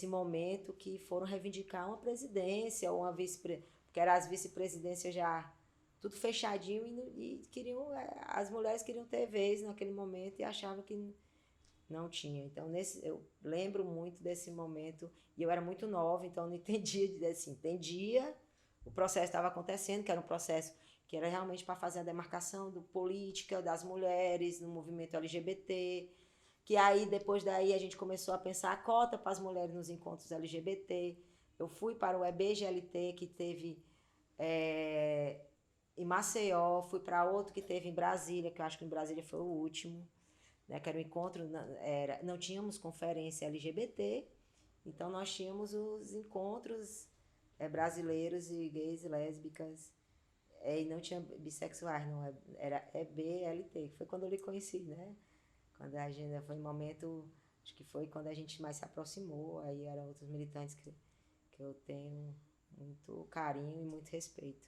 momento que foram reivindicar uma presidência ou uma porque eram as vice-presidências já tudo fechadinho, e queriam, as mulheres queriam ter vez naquele momento e achavam que Não tinha. Então, eu lembro muito desse momento, e eu era muito nova, então não entendia, assim, entendia o processo estava acontecendo, que era um processo que era realmente para fazer a demarcação do política das mulheres no movimento LGBT, que aí depois daí a gente começou a pensar a cota para as mulheres nos encontros LGBT. Eu fui para o EBGLT, que teve em Maceió, fui para outro que teve em Brasília, que eu acho que em Brasília foi o último, né, que era um encontro, não tínhamos conferência LGBT, então nós tínhamos os encontros brasileiros e gays e lésbicas, e não tinha bissexuais, não, era EBLT, que foi quando eu lhe conheci, né? Quando a gente foi um momento, acho que foi quando a gente mais se aproximou, aí eram outros militantes que eu tenho muito carinho e muito respeito.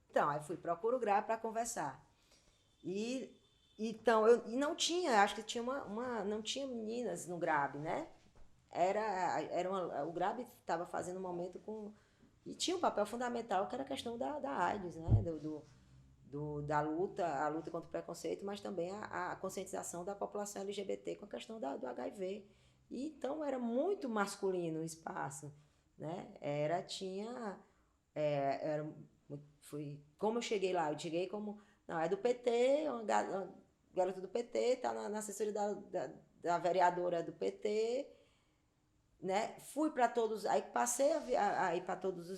Então, aí fui procuro o GRAB para conversar. E então, e não tinha, acho que tinha não tinha meninas no GRAB, né? O GRAB estava fazendo um momento com. E tinha um papel fundamental que era a questão da AIDS, né? Da luta, a luta contra o preconceito, mas também a conscientização da população LGBT com a questão do HIV. E então era muito masculino o espaço, né? Como eu cheguei lá, eu cheguei como, não, é do PT, uma garota do PT, tá na assessoria da vereadora do PT, né? Fui para todos, aí passei a ir para todos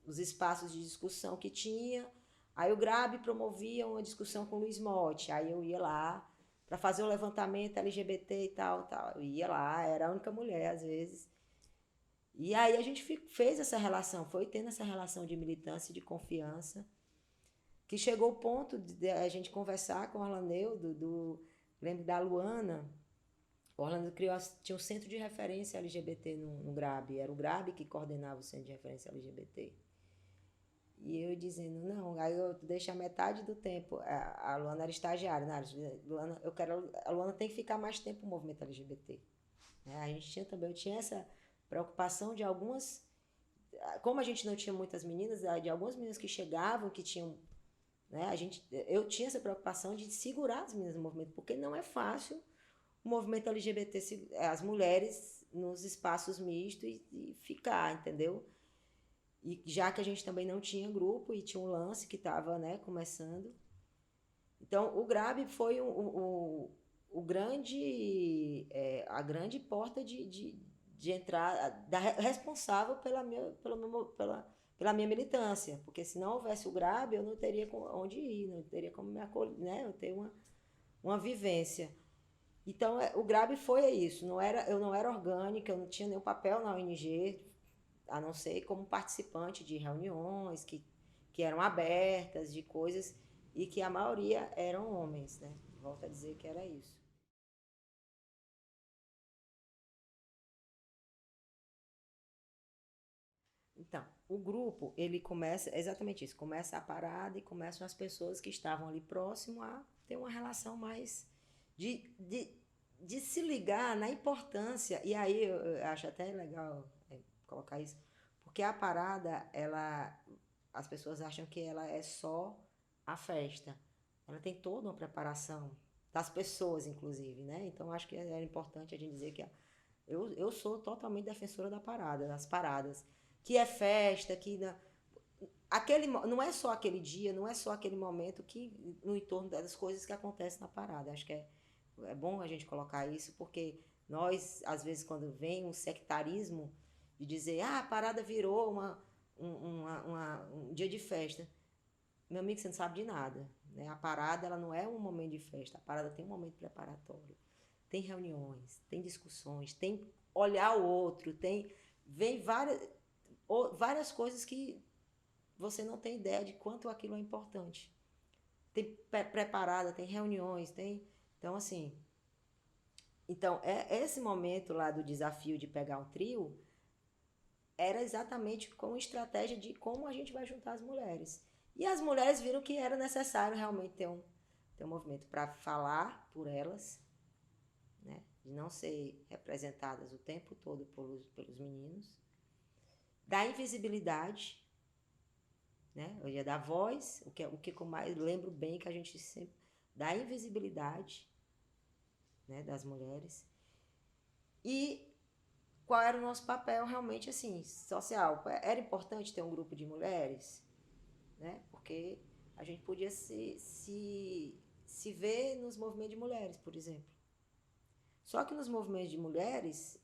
os espaços de discussão que tinha. Aí o GRAB promovia uma discussão com o Luiz Motti, aí eu ia lá para fazer o levantamento LGBT e tal, tal. Eu ia lá, era a única mulher às vezes. E aí a gente fez essa relação, foi tendo essa relação de militância e de confiança, que chegou o ponto de a gente conversar com o Orlaneu, lembro da Luana. O Orlando tinha um centro de referência LGBT no GRAB, era o GRAB que coordenava o centro de referência LGBT. E eu dizendo, não, aí eu deixo a metade do tempo, a Luana era estagiária, né? A Luana tem que ficar mais tempo no movimento LGBT. A gente tinha também, eu tinha essa preocupação de algumas, como a gente não tinha muitas meninas, de algumas meninas que chegavam, que tinham, né, eu tinha essa preocupação de segurar as meninas no movimento, porque não é fácil o movimento LGBT, as mulheres nos espaços mistos e ficar, entendeu? E já que a gente também não tinha grupo e tinha um lance que estava, né, começando. Então, o GRAB foi o grande, a grande porta de entrada, responsável pela minha militância, porque se não houvesse o GRAB, eu não teria onde ir, não teria como me acolher, né, eu ter uma vivência. Então, o GRAB foi isso. Eu não era orgânica, eu não tinha nenhum papel na ONG, a não ser como participante de reuniões que eram abertas, de coisas, e que a maioria eram homens, né? Volto a dizer que era isso. Então, o grupo, ele começa, é exatamente isso, começa a parada e começam as pessoas que estavam ali próximo a ter uma relação mais de se ligar na importância, e aí eu acho até legal colocar isso, porque a parada, as pessoas acham que ela é só a festa, ela tem toda uma preparação, das pessoas inclusive, né? Então acho que era importante a gente dizer que eu sou totalmente defensora da parada, das paradas, que é festa, não é só aquele dia, não é só aquele momento que no entorno das coisas que acontecem na parada. Acho que é bom a gente colocar isso, porque nós, às vezes, quando vem um sectarismo de dizer, a parada virou um dia de festa. Meu amigo, você não sabe de nada, né? A parada, ela não é um momento de festa, a parada tem um momento preparatório. Tem reuniões, tem discussões, tem olhar o outro, vem várias coisas que você não tem ideia de quanto aquilo é importante. Tem preparada, tem reuniões, tem. Então, assim. Então, esse momento lá do desafio de pegar um trio era exatamente com estratégia de como a gente vai juntar as mulheres. E as mulheres viram que era necessário realmente ter um movimento para falar por elas, né? De não ser representadas o tempo todo pelos meninos, da invisibilidade, né? Eu ia dar voz, o que eu mais lembro bem que a gente sempre da invisibilidade, né, das mulheres. E qual era o nosso papel realmente, assim, social? Era importante ter um grupo de mulheres, né? Porque a gente podia se ver nos movimentos de mulheres, por exemplo. Só que nos movimentos de mulheres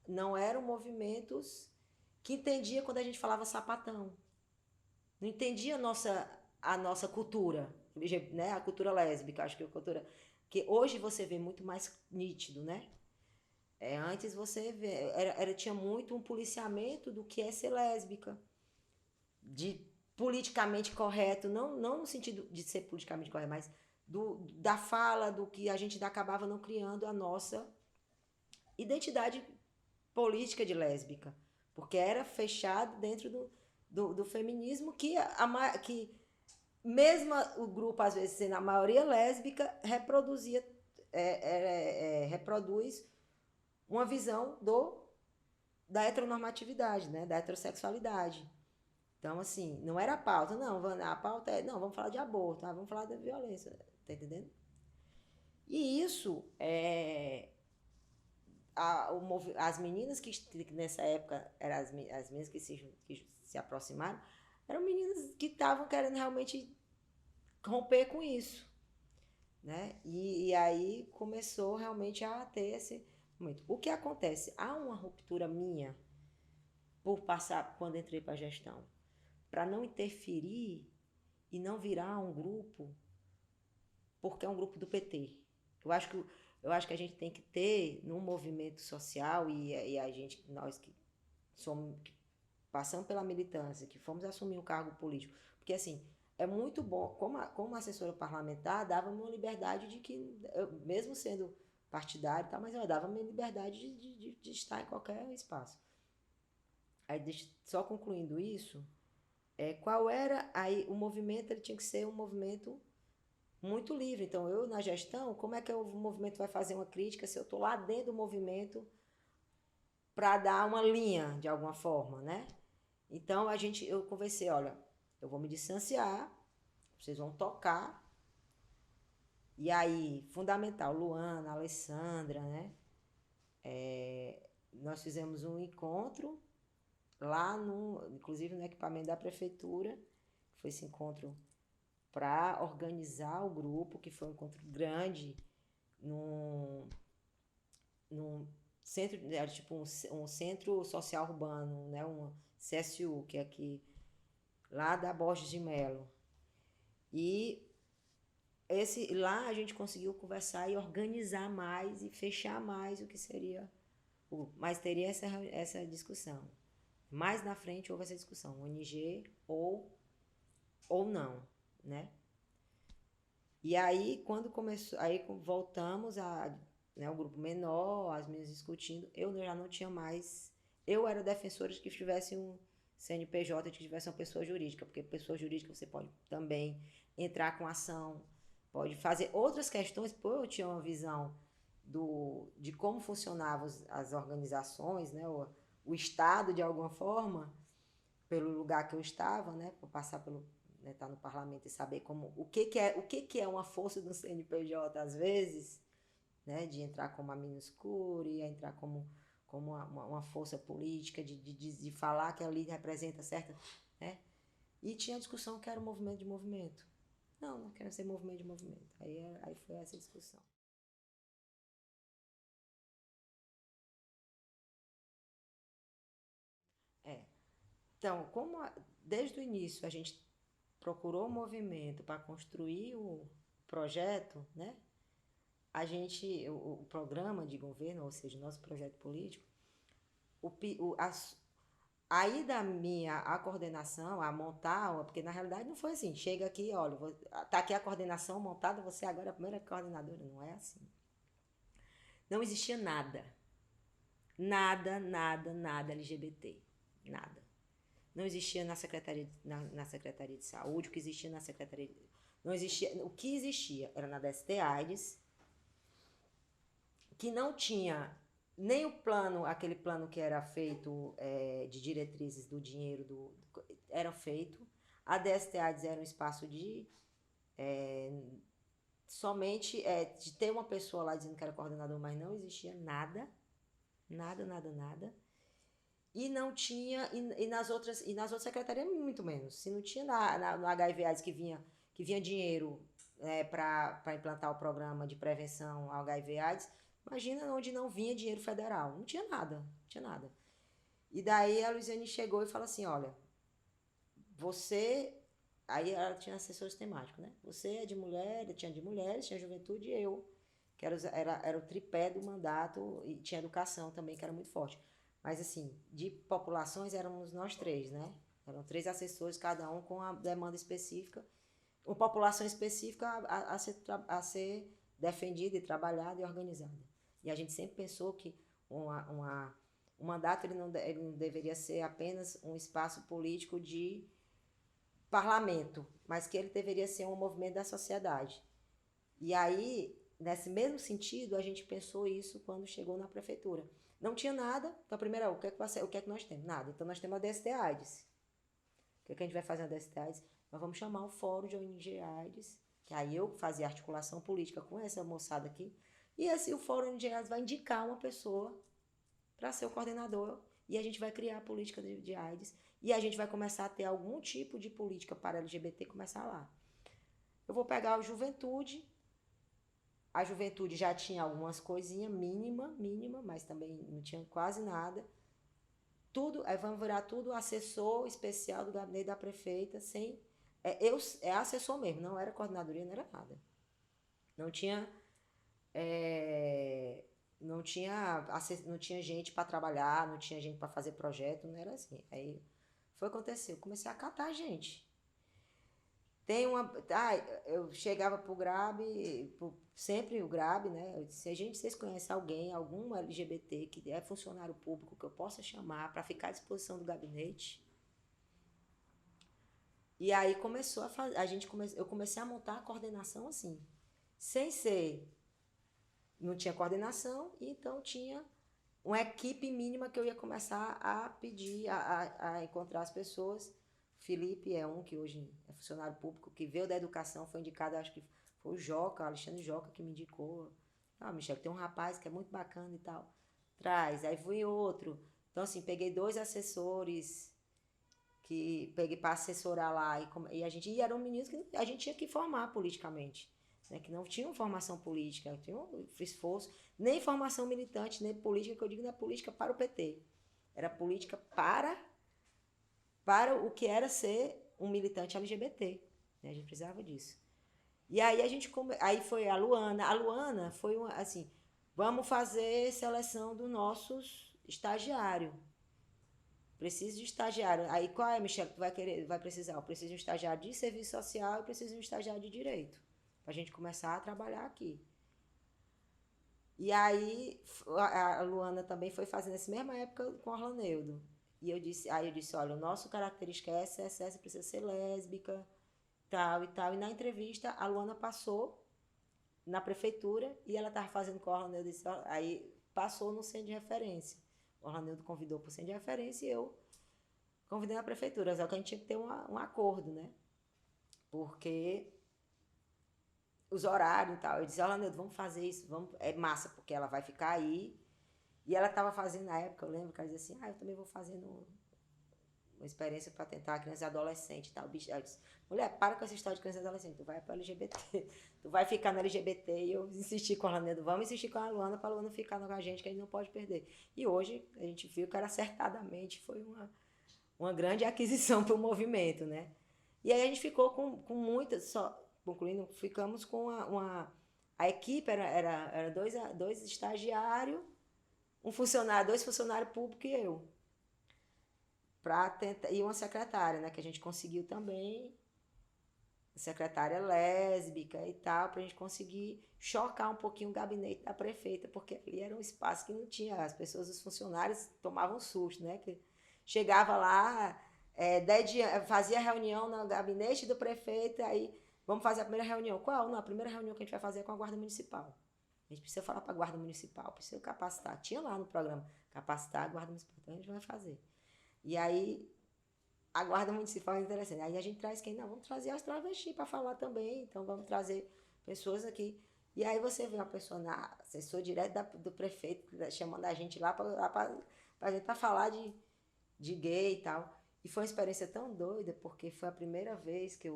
não eram movimentos que entendia quando a gente falava sapatão. Não entendia a nossa cultura, né? A cultura lésbica, acho que a cultura que hoje você vê muito mais nítido, né? Antes você vê, tinha muito um policiamento do que é ser lésbica, de politicamente correto, não no sentido de ser politicamente correto, mas da fala, do que a gente acabava não criando a nossa identidade política de lésbica, porque era fechado dentro do feminismo que mesmo o grupo, às vezes sendo a maioria lésbica, reproduz uma visão da heteronormatividade, né? Da heterossexualidade. Então, assim, não era a pauta, não. A pauta é, não, vamos falar de aborto, vamos falar da violência, tá entendendo? E isso, as meninas que nessa época eram as meninas que se aproximaram, eram meninas que estavam querendo realmente romper com isso, né? E aí começou realmente a ter esse momento. O que acontece? Há uma ruptura minha por passar quando entrei para a gestão, para não interferir e não virar um grupo, porque é um grupo do PT. Eu acho que a gente tem que ter num movimento social e a gente, nós que somos, que passamos pela militância, que fomos assumir um cargo político, porque assim, é muito bom, como assessora parlamentar, dava uma liberdade de que, mesmo sendo partidário, tá, mas eu dava uma liberdade de estar em qualquer espaço. Aí, só concluindo isso, qual era aí o movimento? Ele tinha que ser um movimento muito livre. Então, eu na gestão, como é que o movimento vai fazer uma crítica se eu estou lá dentro do movimento para dar uma linha de alguma forma, né? Então eu conversei, olha, eu vou me distanciar, vocês vão tocar. E aí, fundamental, Luana, Alessandra, né? Nós fizemos um encontro lá inclusive no equipamento da prefeitura, que foi esse encontro para organizar o grupo, que foi um encontro grande num centro, era tipo um centro social urbano, né? Um CSU, que é aqui, lá da Borges de Melo. E lá a gente conseguiu conversar e organizar mais e fechar mais o que seria mas teria essa discussão. Mais na frente houve essa discussão, ONG ou não, né? E aí, quando começou, aí voltamos né, o grupo menor, as meninas discutindo, eu já não tinha mais, eu era defensora de que tivesse um CNPJ, de que tivesse uma pessoa jurídica, porque pessoa jurídica você pode também entrar com ação, pode fazer outras questões, porque eu tinha uma visão de como funcionavam as organizações, né, o Estado de alguma forma, pelo lugar que eu estava, né, por passar pelo, né, estar no parlamento e saber o que é uma força do CNPJ às vezes, né, de entrar como a minuscure, entrar como uma força política, de falar que ali representa certa, né? E tinha a discussão que era movimento de movimento. Não quero ser movimento de movimento. Aí foi essa discussão. É. Então, desde o início a gente procurou o movimento para construir o projeto, né? O programa de governo, ou seja, nosso projeto político, o, aí da minha a coordenação, a montar, porque na realidade não foi assim, chega aqui, olha, tá aqui a coordenação montada, você agora é a primeira coordenadora, não é assim. Não existia nada, nada, nada, nada LGBT, nada. Não existia na Secretaria de Saúde, o que existia na Secretaria de, não existia, o que existia era na DST AIDS, que não tinha nem o plano, aquele plano que era feito de diretrizes do dinheiro era feito. A DST AIDS era um espaço somente de ter uma pessoa lá dizendo que era coordenador, mas não existia nada, nada, nada, nada. E não tinha, e nas outras secretarias muito menos. Se não tinha no HIV AIDS que vinha dinheiro para implantar o programa de prevenção ao HIV AIDS, imagina onde não vinha dinheiro federal. Não tinha nada, não tinha nada. E daí a Luiziane chegou e falou assim, olha, você... Aí ela tinha assessores temáticos, né? Você é de mulher, tinha mulheres, tinha juventude e eu, que era o tripé do mandato, e tinha educação também, que era muito forte. Mas assim, de populações éramos nós três, né? Eram 3 assessores, cada um com a demanda específica, uma população específica a ser defendida e trabalhada e organizada. E a gente sempre pensou que o mandato ele não deveria ser apenas um espaço político de parlamento, mas que ele deveria ser um movimento da sociedade. E aí, nesse mesmo sentido, a gente pensou isso quando chegou na prefeitura. Não tinha nada, então primeiro, o que é que nós temos? Nada. Então nós temos a DST AIDS. O que é que a gente vai fazer na DST AIDS? Nós vamos chamar o Fórum de ONG AIDS, que aí eu fazia articulação política com essa moçada aqui, e assim o Fórum ONG AIDS vai indicar uma pessoa para ser o coordenador e a gente vai criar a política de AIDS e a gente vai começar a ter algum tipo de política para LGBT começar lá. Eu vou pegar a juventude já tinha algumas coisinhas mínima, mas também não tinha quase nada. Tudo, aí vamos virar tudo assessor especial do gabinete da prefeita, sem assessor mesmo, não era coordenadoria, não era nada. Não tinha é, não tinha gente para trabalhar, não tinha gente para fazer projeto, não era assim. Aí foi acontecer, eu comecei a catar gente. Tem uma. Eu chegava pro Grab, sempre o Grab, né? Eu disse, vocês conhecem alguém, algum LGBT que é funcionário público que eu possa chamar para ficar à disposição do gabinete. E aí começou a fazer. Eu comecei a montar a coordenação assim. Sem ser. Não tinha coordenação, então tinha uma equipe mínima que eu ia começar a pedir, a encontrar as pessoas. Felipe é um que hoje é funcionário público, que veio da educação, foi indicado, acho que foi o Joca, o Alexandre Joca, que me indicou. Michel, tem um rapaz que é muito bacana e tal. Traz. Aí fui outro. Então, assim, peguei 2 assessores que peguei para assessorar lá. E eram meninos que a gente tinha que formar politicamente. Né, que não tinham formação política, tinham esforço, nem formação militante, nem política, que eu digo não é política para o PT. Era política para o que era ser um militante LGBT. Né, a gente precisava disso. E aí aí foi a Luana. A Luana foi assim, vamos fazer seleção dos nossos estagiários. Preciso de estagiário. Aí qual é, Michelle, que tu vai precisar? Eu preciso de um estagiário de serviço social e preciso de um estagiário de direito. Pra gente começar a trabalhar aqui. E aí a Luana também foi fazendo essa mesma época com o Orlaneudo. Aí eu disse, olha, o nosso característica é essa precisa ser lésbica, tal e tal. E na entrevista a Luana passou na prefeitura e ela estava fazendo com o Orlaneudo. Aí passou no centro de referência. O Orlaneudo convidou para o centro de referência e eu convidei a prefeitura. Só que a gente tinha que ter um acordo, né? Porque os horários e tal. Eu disse, Orlaneudo, vamos fazer isso, é massa, porque ela vai ficar aí. E ela estava fazendo na época, eu lembro que ela dizia assim, eu também vou fazendo uma experiência para tentar criança e adolescente e tal. Ela disse, mulher, para com essa história de criança e adolescente, tu vai para LGBT, tu vai ficar na LGBT. E eu insisti com a Orlaneudo, vamos insistir com a Luana para a Luana ficar com a gente, que a gente não pode perder. E hoje a gente viu que era acertadamente, foi uma grande aquisição para o movimento, né? E aí a gente ficou com muitas, só concluindo, ficamos com a equipe era dois estagiários, dois funcionários públicos e eu. E uma secretária, né, que a gente conseguiu também, secretária lésbica e tal, para a gente conseguir chocar um pouquinho o gabinete da prefeita, porque ali era um espaço que não tinha, as pessoas, os funcionários tomavam susto, né, que chegava lá, 10 dias, fazia reunião no gabinete do prefeito, aí vamos fazer a primeira reunião. Qual? Não, a primeira reunião que a gente vai fazer é com a Guarda Municipal. A gente precisa falar para a Guarda Municipal, precisa capacitar. Tinha lá no programa, capacitar a Guarda Municipal, então a gente vai fazer. E aí, a Guarda Municipal é interessante. Aí a gente traz quem? Não, vamos trazer as travestis para falar também, então vamos trazer pessoas aqui. E aí você vê uma pessoa na assessor direto do prefeito chamando a gente lá para falar de gay e tal. E foi uma experiência tão doida, porque foi a primeira vez que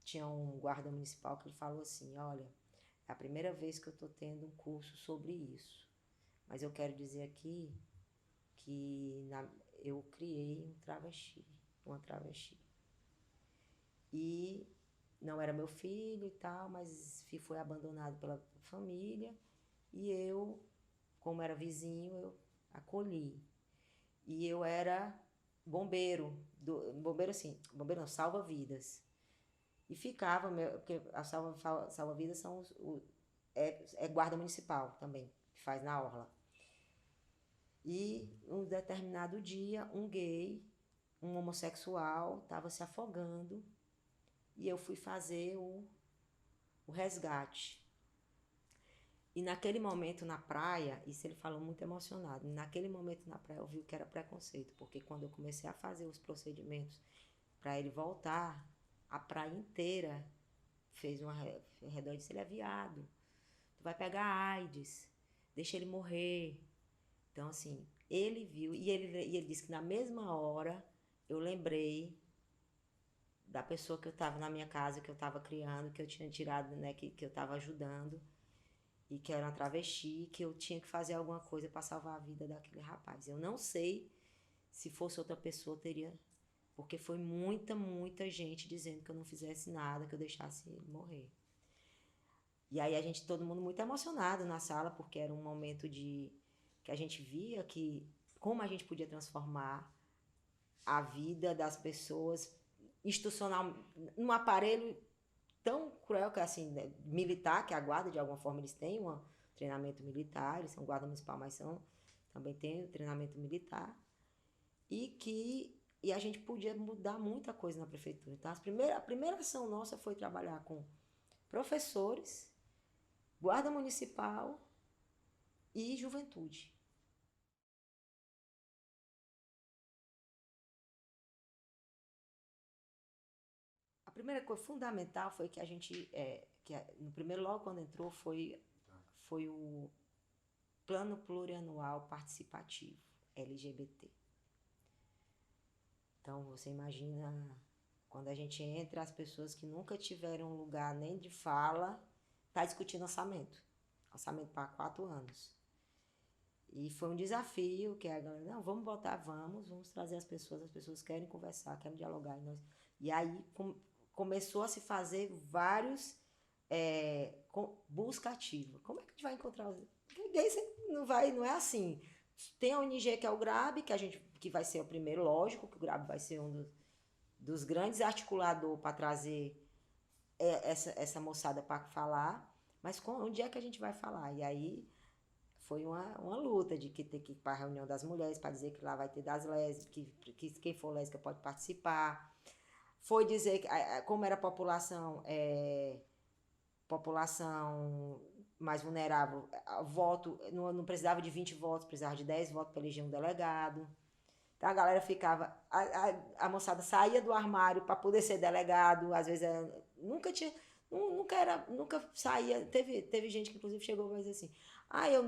tinha um guarda municipal que ele falou assim, olha, é a primeira vez que eu estou tendo um curso sobre isso. Mas eu quero dizer aqui que eu criei uma travesti. E não era meu filho e tal, mas foi abandonado pela família. E eu, como era vizinho, eu acolhi. E eu era bombeiro, bombeiro assim, bombeiro não, salva-vidas. E ficava, porque a salva-vidas são é guarda municipal também, que faz na orla. E um determinado dia, um gay, um homossexual, estava se afogando e eu fui fazer o resgate. E naquele momento na praia, isso ele falou muito emocionado, naquele momento na praia eu vi que era preconceito, porque quando eu comecei a fazer os procedimentos para ele voltar, a praia inteira fez ao redor e disse, ele é viado, tu vai pegar AIDS, deixa ele morrer. Então assim, ele viu, e ele disse que na mesma hora eu lembrei da pessoa que eu estava na minha casa, que eu estava criando, que eu tinha tirado, né, que eu estava ajudando, e que era uma travesti, que eu tinha que fazer alguma coisa para salvar a vida daquele rapaz. Eu não sei se fosse outra pessoa teria, porque foi muita gente dizendo que eu não fizesse nada, que eu deixasse ele morrer. E aí todo mundo muito emocionado na sala, porque era um momento que a gente via que como a gente podia transformar a vida das pessoas institucional num aparelho tão cruel que assim, né, militar, que a guarda de alguma forma eles têm um treinamento militar, eles são guarda municipal, mas também tem o treinamento militar, e a gente podia mudar muita coisa na prefeitura. Então a primeira ação nossa foi trabalhar com professores, guarda municipal e juventude. A primeira coisa fundamental foi que a gente, no primeiro logo quando entrou, foi o Plano Plurianual Participativo LGBT. Então você imagina quando a gente entra, as pessoas que nunca tiveram lugar nem de fala, tá discutindo orçamento para 4 anos. E foi um desafio, que a galera, não, vamos botar, vamos trazer as pessoas querem conversar, querem dialogar. E aí começou a se fazer vários busca ativa. Como é que a gente vai encontrar? Ninguém não é assim. Tem a ONG que é o GRAB, que vai ser o primeiro, lógico, que o GRAB vai ser um dos grandes articuladores para trazer essa moçada para falar, mas onde é que a gente vai falar? E aí foi uma luta de que ter que ir para a reunião das mulheres para dizer que lá vai ter das lésbicas, que quem for lésbica pode participar. Foi dizer que, como era população mais vulnerável, voto, não precisava de 20 votos, precisava de 10 votos para eleger um delegado. Então a galera ficava, a moçada saía do armário para poder ser delegado, às vezes nunca saía. Teve gente que inclusive chegou e disse assim: eu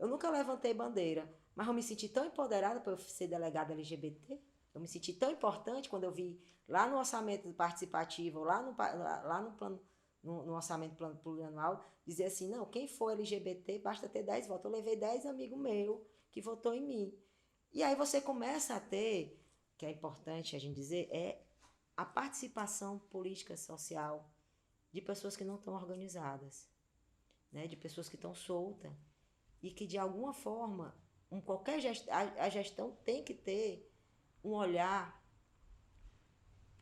nunca levantei bandeira, mas eu me senti tão empoderada para eu ser delegada LGBT. Eu me senti tão importante quando eu vi lá no orçamento participativo, lá no plano, no orçamento plurianual, dizer assim: não, quem for LGBT basta ter 10 votos. Eu levei 10 amigos meus que votou em mim. E aí você começa a ter, que é importante a gente dizer, a participação política social de pessoas que não estão organizadas, né? De pessoas que estão soltas e que de alguma forma, a gestão tem que ter um olhar,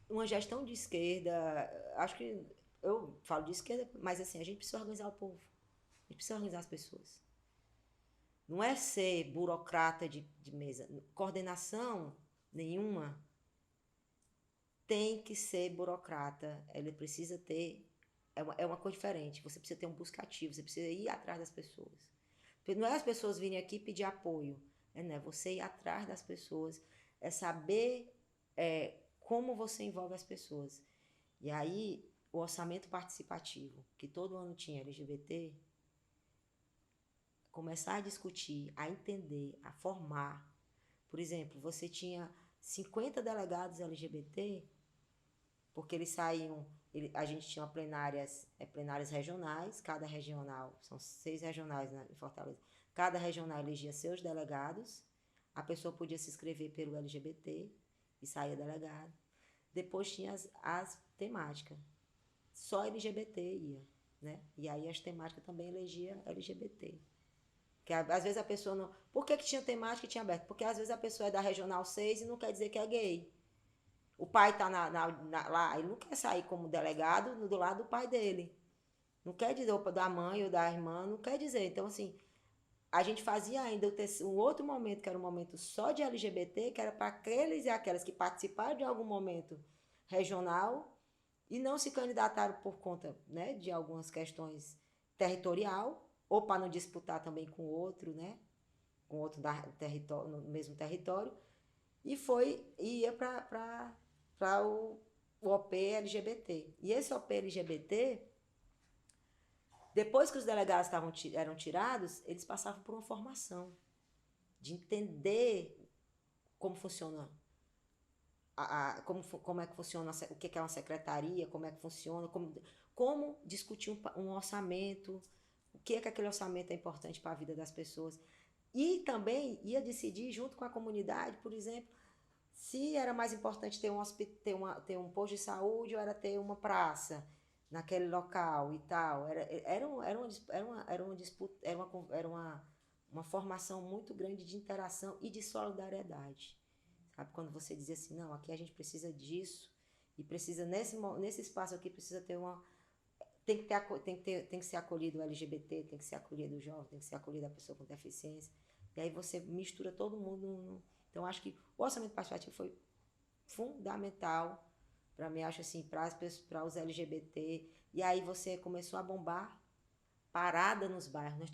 uma gestão de esquerda, acho que eu falo de esquerda, mas assim, a gente precisa organizar o povo, a gente precisa organizar as pessoas. Não é ser burocrata de mesa. Coordenação nenhuma tem que ser burocrata. Ele precisa ter. É uma coisa diferente. Você precisa ter um buscativo, você precisa ir atrás das pessoas. Porque não é as pessoas virem aqui pedir apoio. Né? Você ir atrás das pessoas, é saber como você envolve as pessoas. E aí o orçamento participativo, que todo ano tinha LGBT, começar a discutir, a entender, a formar. Por exemplo, você tinha 50 delegados LGBT, porque eles saíam, a gente tinha plenárias regionais, cada regional, são 6 regionais, né, em Fortaleza, cada regional elegia seus delegados, a pessoa podia se inscrever pelo LGBT e saía delegado. Depois tinha as temáticas, só LGBT ia, né? E aí as temáticas também elegia LGBT. Que às vezes a pessoa não... Por que tinha temática e tinha aberto? Porque às vezes a pessoa é da Regional 6 e não quer dizer que é gay. O pai tá lá, ele não quer sair como delegado do lado do pai dele. Não quer dizer, ou da mãe ou da irmã, não quer dizer. Então, assim, a gente fazia ainda um outro momento, que era um momento só de LGBT, que era para aqueles e aquelas que participaram de algum momento regional e não se candidataram por conta, né, de algumas questões territorial, ou para não disputar também com outro, né, com outro no mesmo território, e ia para o OP LGBT. E esse OP LGBT, depois que os delegados eram tirados, eles passavam por uma formação de entender como funciona como é que funciona, o que é uma secretaria, como é que funciona, como discutir um orçamento, o que é que aquele orçamento é importante para a vida das pessoas. E também ia decidir junto com a comunidade, por exemplo, se era mais importante ter um posto de saúde ou era ter uma praça naquele local e tal. Era uma disputa, era uma formação muito grande de interação e de solidariedade. Sabe? Quando você dizia assim, não, aqui a gente precisa disso e precisa, nesse espaço aqui, precisa ter uma... Tem que ser acolhido o LGBT, tem que ser acolhido o jovem, tem que ser acolhido a pessoa com deficiência. E aí você mistura todo mundo. Então, acho que o orçamento participativo foi fundamental para mim, acho assim, para os LGBT. E aí você começou a bombar parada nos bairros.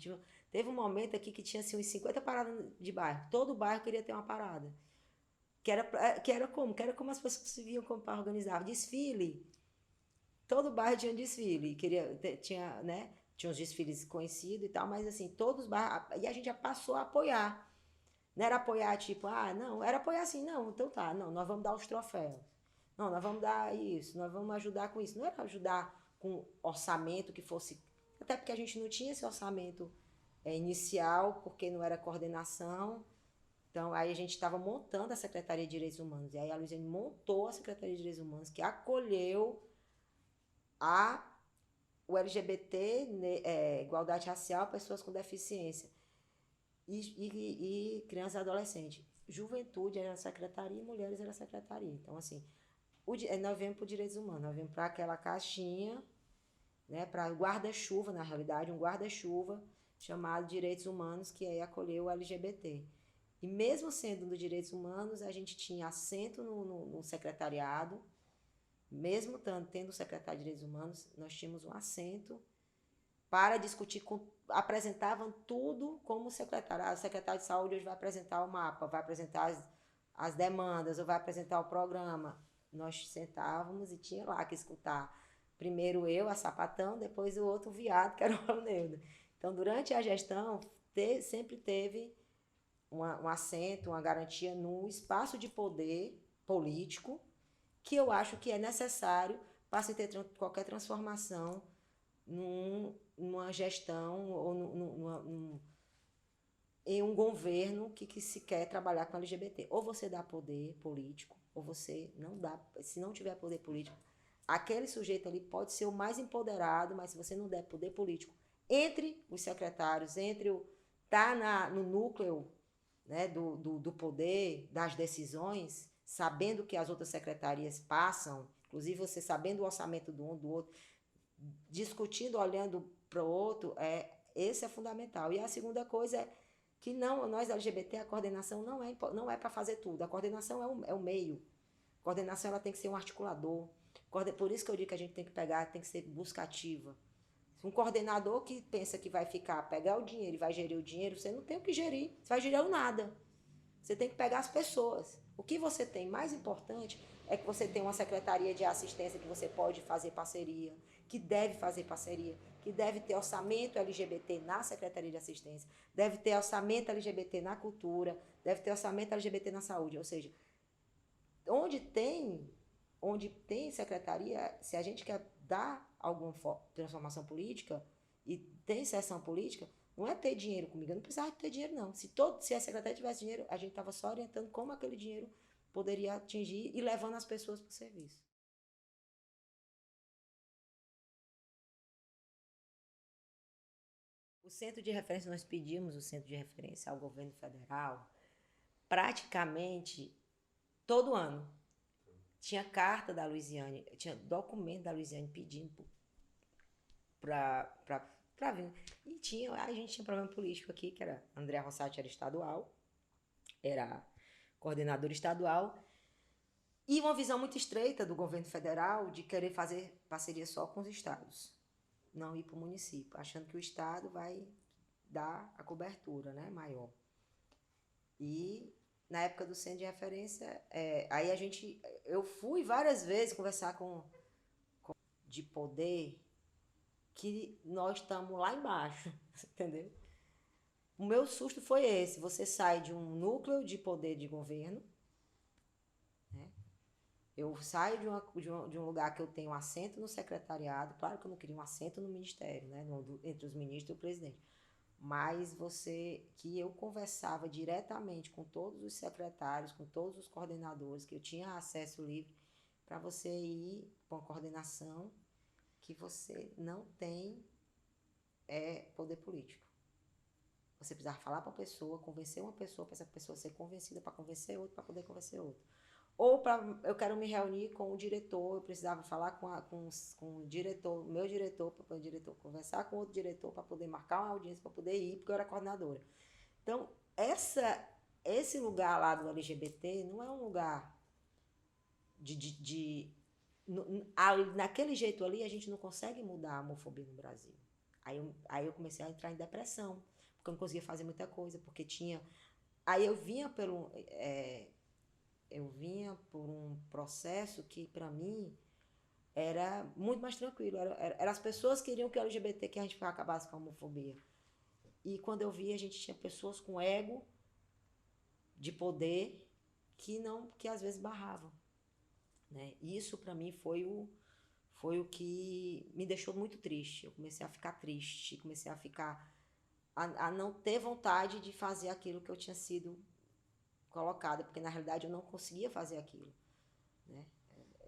Teve um momento aqui que tinha assim, uns 50 paradas de bairro. Todo bairro queria ter uma parada. Que era como as pessoas se viam como para organizar. Desfile. Todo bairro tinha um desfile. Tinha, né? Tinha uns desfiles conhecidos e tal, mas assim, todos os bairros. E a gente já passou a apoiar. Não era apoiar tipo, não, era apoiar assim, não, então tá, não, nós vamos dar os troféus. Não, nós vamos dar isso, nós vamos ajudar com isso. Não era ajudar com orçamento que fosse. Até porque a gente não tinha esse orçamento inicial, porque não era coordenação. Então, aí a gente estava montando a Secretaria de Direitos Humanos. E aí a Luiziane montou a Secretaria de Direitos Humanos, que acolheu o LGBT, igualdade racial, pessoas com deficiência. E crianças e adolescentes. Juventude era a secretaria e mulheres era a secretaria. Então, assim, nós viemos para os direitos humanos, nós viemos para aquela caixinha, né, para o guarda-chuva, na realidade, um guarda-chuva chamado Direitos Humanos, que aí acolheu o LGBT. E mesmo sendo dos direitos humanos, a gente tinha assento no secretariado, mesmo tendo o secretário de Direitos Humanos, nós tínhamos um assento para discutir, apresentavam tudo como secretário. O secretário de saúde hoje vai apresentar o mapa, vai apresentar as demandas, ou vai apresentar o programa. Nós sentávamos e tinha lá que escutar. Primeiro eu, a sapatão, depois o outro viado, que era o Ronildo. Então, durante a gestão, sempre teve um assento, uma garantia no espaço de poder político, que eu acho que é necessário para se ter qualquer transformação numa gestão ou em um governo que se quer trabalhar com LGBT. Ou você dá poder político, ou você não dá. Se não tiver poder político, aquele sujeito ali pode ser o mais empoderado, mas se você não der poder político entre os secretários, no núcleo, né, do poder, das decisões, sabendo que as outras secretarias passam, inclusive você sabendo o orçamento do um, do outro, discutindo, olhando para o outro, esse é fundamental. E a segunda coisa é que nós LGBT, a coordenação não é para fazer tudo. A coordenação é o meio. A coordenação ela tem que ser um articulador. Por isso que eu digo que a gente tem que ser busca ativa. Um coordenador que pensa que vai pegar o dinheiro e vai gerir o dinheiro, você não tem o que gerir, você vai gerir o nada. Você tem que pegar as pessoas. O que você tem mais importante é que você tem uma secretaria de assistência que você pode fazer parceria, que deve fazer parceria, que deve ter orçamento LGBT na Secretaria de Assistência, deve ter orçamento LGBT na cultura, deve ter orçamento LGBT na saúde. Ou seja, onde tem secretaria, se a gente quer dar alguma transformação política e tem sessão política, não é ter dinheiro comigo, eu não precisava ter dinheiro não. Se a secretaria tivesse dinheiro, a gente estava só orientando como aquele dinheiro poderia atingir e levando as pessoas para o serviço. O centro de referência, nós pedimos o centro de referência ao governo federal praticamente todo ano. Tinha carta da Luiziane, tinha documento da Luiziane pedindo para vir. E a gente tinha problema político aqui, que era André Rossati era estadual, era coordenador estadual, e uma visão muito estreita do governo federal de querer fazer parceria só com os estados, não ir para o município, achando que o estado vai dar a cobertura, né, maior. E na época do centro de referência, aí eu fui várias vezes conversar com de poder, que nós estamos lá embaixo, entendeu? O meu susto foi esse, você sai de um núcleo de poder de governo, né? Eu saio de um lugar que eu tenho assento no secretariado, claro que eu não queria um assento no ministério, né? Entre os ministros e o presidente, mas que eu conversava diretamente com todos os secretários, com todos os coordenadores, que eu tinha acesso livre para você ir para uma coordenação que você não tem poder político. Você precisava falar para a pessoa, convencer uma pessoa, para essa pessoa ser convencida, para convencer outro, para poder convencer outro. Ou eu quero me reunir com o diretor, eu precisava falar com o diretor, meu diretor, para o diretor conversar com outro diretor, para poder marcar uma audiência, para poder ir, porque eu era coordenadora. Então, esse lugar lá do LGBT não é um lugar naquele jeito ali, a gente não consegue mudar a homofobia no Brasil. Aí eu comecei a entrar em depressão, porque eu não conseguia fazer muita coisa, porque tinha... Aí eu vinha por um processo que, para mim, era muito mais tranquilo. Era as pessoas que queriam que o LGBT, que a gente acabasse com a homofobia. E quando eu vi, a gente tinha pessoas com ego de poder que às vezes barravam, né? Isso, para mim, foi o que me deixou muito triste. Eu comecei a ficar triste, comecei a não ter vontade de fazer aquilo que eu tinha sido colocada, porque na realidade eu não conseguia fazer aquilo, né?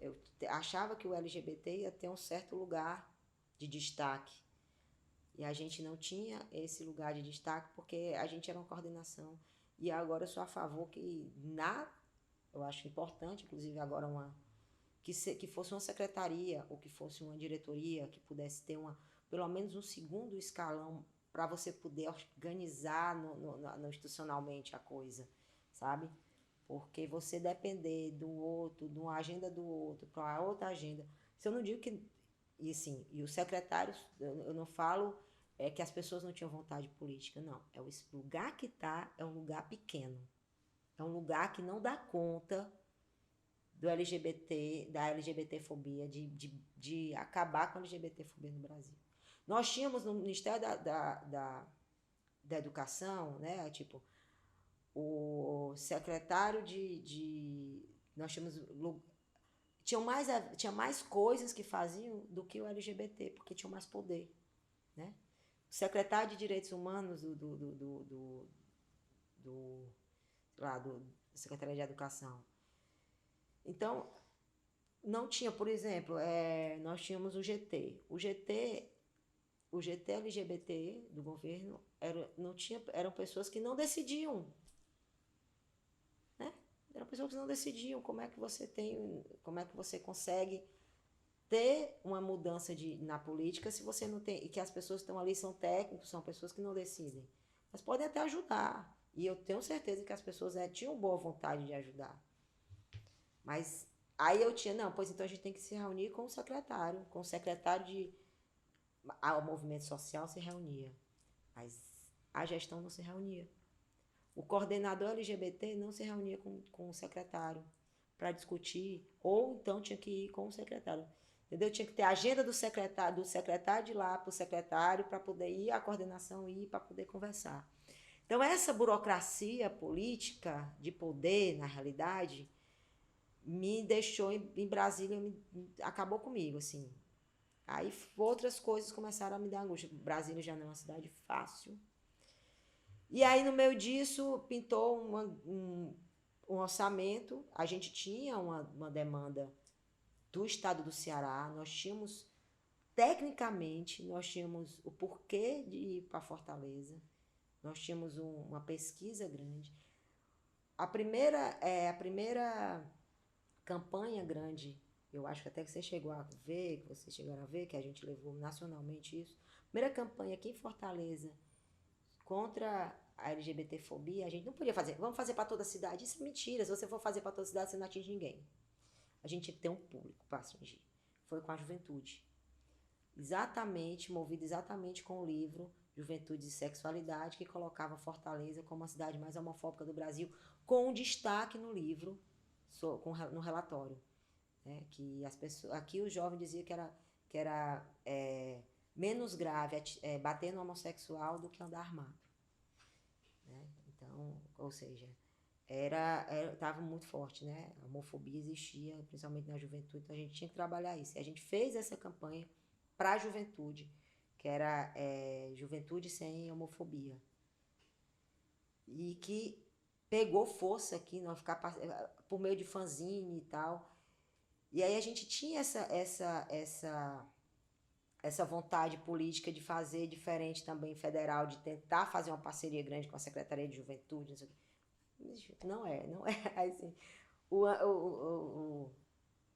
Eu achava que o LGBT ia ter um certo lugar de destaque, e a gente não tinha esse lugar de destaque porque a gente era uma coordenação. E agora eu sou a favor eu acho importante, inclusive agora que fosse uma secretaria ou que fosse uma diretoria que pudesse ter pelo menos um segundo escalão para você poder organizar institucionalmente a coisa, sabe? Porque você depender do outro, de uma agenda do outro, para outra agenda. Se eu não digo que... E assim, e os secretários, eu não falo que as pessoas não tinham vontade política, não. O lugar que está é um lugar pequeno. É um lugar que não dá conta do LGBT, da LGBTfobia, de acabar com a LGBTfobia no Brasil. Nós tínhamos no Ministério da Educação, né, tipo, o secretário nós tínhamos... Tinha mais coisas que faziam do que o LGBT, porque tinham mais poder, né? O secretário de Direitos Humanos da Secretaria de Educação. Então, não tinha, por exemplo, nós tínhamos o GT. O GT LGBT do governo eram pessoas que não decidiam, né? Eram pessoas que não decidiam como é que você consegue ter uma mudança na política se você não tem, e que as pessoas que estão ali são técnicos, são pessoas que não decidem. Mas podem até ajudar. E eu tenho certeza que as pessoas tinham boa vontade de ajudar. Mas aí pois então a gente tem que se reunir com o secretário o movimento social se reunia, mas a gestão não se reunia. o coordenador LGBT não se reunia com o secretário para discutir, ou então tinha que ir com o secretário. Entendeu? Tinha que ter a agenda do secretário de lá para o secretário para poder ir à coordenação e ir para poder conversar. Então, essa burocracia política de poder, na realidade, me deixou em Brasília, acabou comigo, assim. Aí outras coisas começaram a me dar angústia. Brasília já não é uma cidade fácil. E aí, no meio disso, pintou um orçamento. A gente tinha uma demanda do estado do Ceará. Nós tínhamos, tecnicamente, nós tínhamos o porquê de ir para Fortaleza. Nós tínhamos uma pesquisa grande. A primeira campanha grande, eu acho que até que você chegou a ver, que vocês chegaram a ver, que a gente levou nacionalmente isso. Primeira campanha aqui em Fortaleza contra a LGBTfobia, a gente não podia fazer, vamos fazer para toda a cidade. Isso é mentira, se você for fazer para toda a cidade, você não atinge ninguém. A gente tinha que ter um público para atingir. Foi com a juventude. Movido exatamente com o livro Juventude e Sexualidade, que colocava Fortaleza como a cidade mais homofóbica do Brasil, com um destaque no livro, no relatório. Né? Que as pessoas, aqui o jovem dizia que era menos grave bater no homossexual do que andar armado. Né? Então, ou seja, estava muito forte, né? A homofobia existia, principalmente na juventude, então a gente tinha que trabalhar isso. E a gente fez essa campanha para a juventude, que era Juventude Sem Homofobia. E que pegou força aqui, nós ficar por meio de fanzine e tal. E aí a gente tinha essa vontade política de fazer diferente também federal, de tentar fazer uma parceria grande com a Secretaria de Juventude, não sei o quê. Não é. Assim,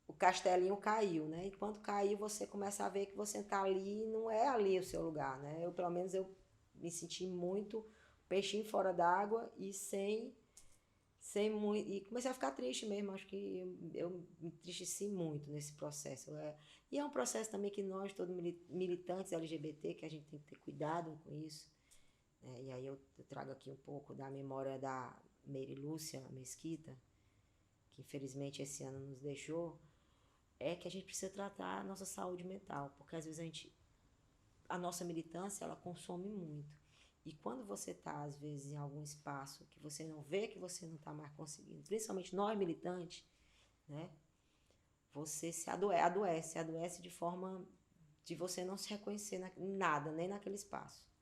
o castelinho caiu, né? E quando caiu, você começa a ver que você tá ali, não é ali o seu lugar, né? Pelo menos, eu me senti muito peixinho fora d'água e sem muito. E comecei a ficar triste mesmo, acho que eu me entristeci muito nesse processo. E é um processo também que nós, todos militantes LGBT, que a gente tem que ter cuidado com isso. E aí eu trago aqui um pouco da memória da Meire Lúcia Mesquita, que infelizmente esse ano nos deixou, é que a gente precisa tratar a nossa saúde mental, porque às vezes a nossa militância, ela consome muito. E quando você está, às vezes, em algum espaço que você não vê que você não está mais conseguindo, principalmente nós militantes, né? Você se adoece de forma de você não se reconhecer em nada, nem naquele espaço.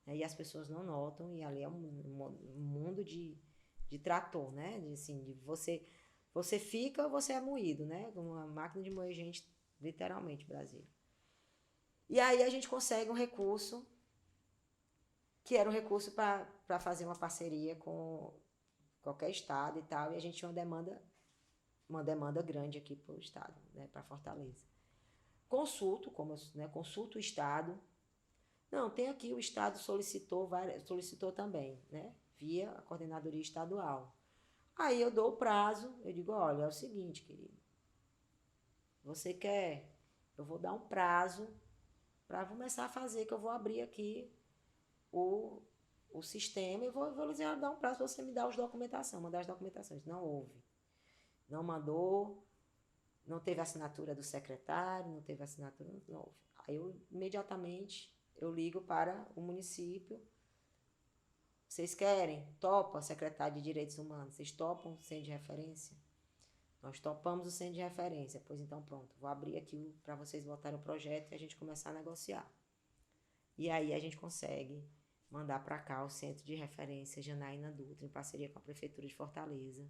E as pessoas não notam, e ali é um mundo de trator, né? De você fica, você é moído, né? Como uma máquina de moer gente, literalmente, Brasil. E aí a gente consegue um recurso, que era um recurso para fazer uma parceria com qualquer estado e tal, e a gente tinha uma demanda grande aqui para o estado, né? Para Fortaleza. Consulto o estado. Não, tem aqui, o estado solicitou também, né? Via a coordenadoria estadual. Aí eu dou o prazo, eu digo, olha, é o seguinte, querido, você quer, eu vou dar um prazo para começar a fazer, que eu vou abrir aqui o sistema e vou dar um prazo para você me dar mandar as documentações. Não houve. Não mandou, não teve assinatura do secretário, não teve assinatura, não houve. Aí imediatamente eu ligo para o município. Vocês querem? Topa, secretário de Direitos Humanos? Vocês topam o centro de referência? Nós topamos o centro de referência. Pois então, pronto. Vou abrir aqui para vocês botarem o projeto e a gente começar a negociar. E aí a gente consegue mandar para cá o centro de referência Janaína Dutra, em parceria com a Prefeitura de Fortaleza.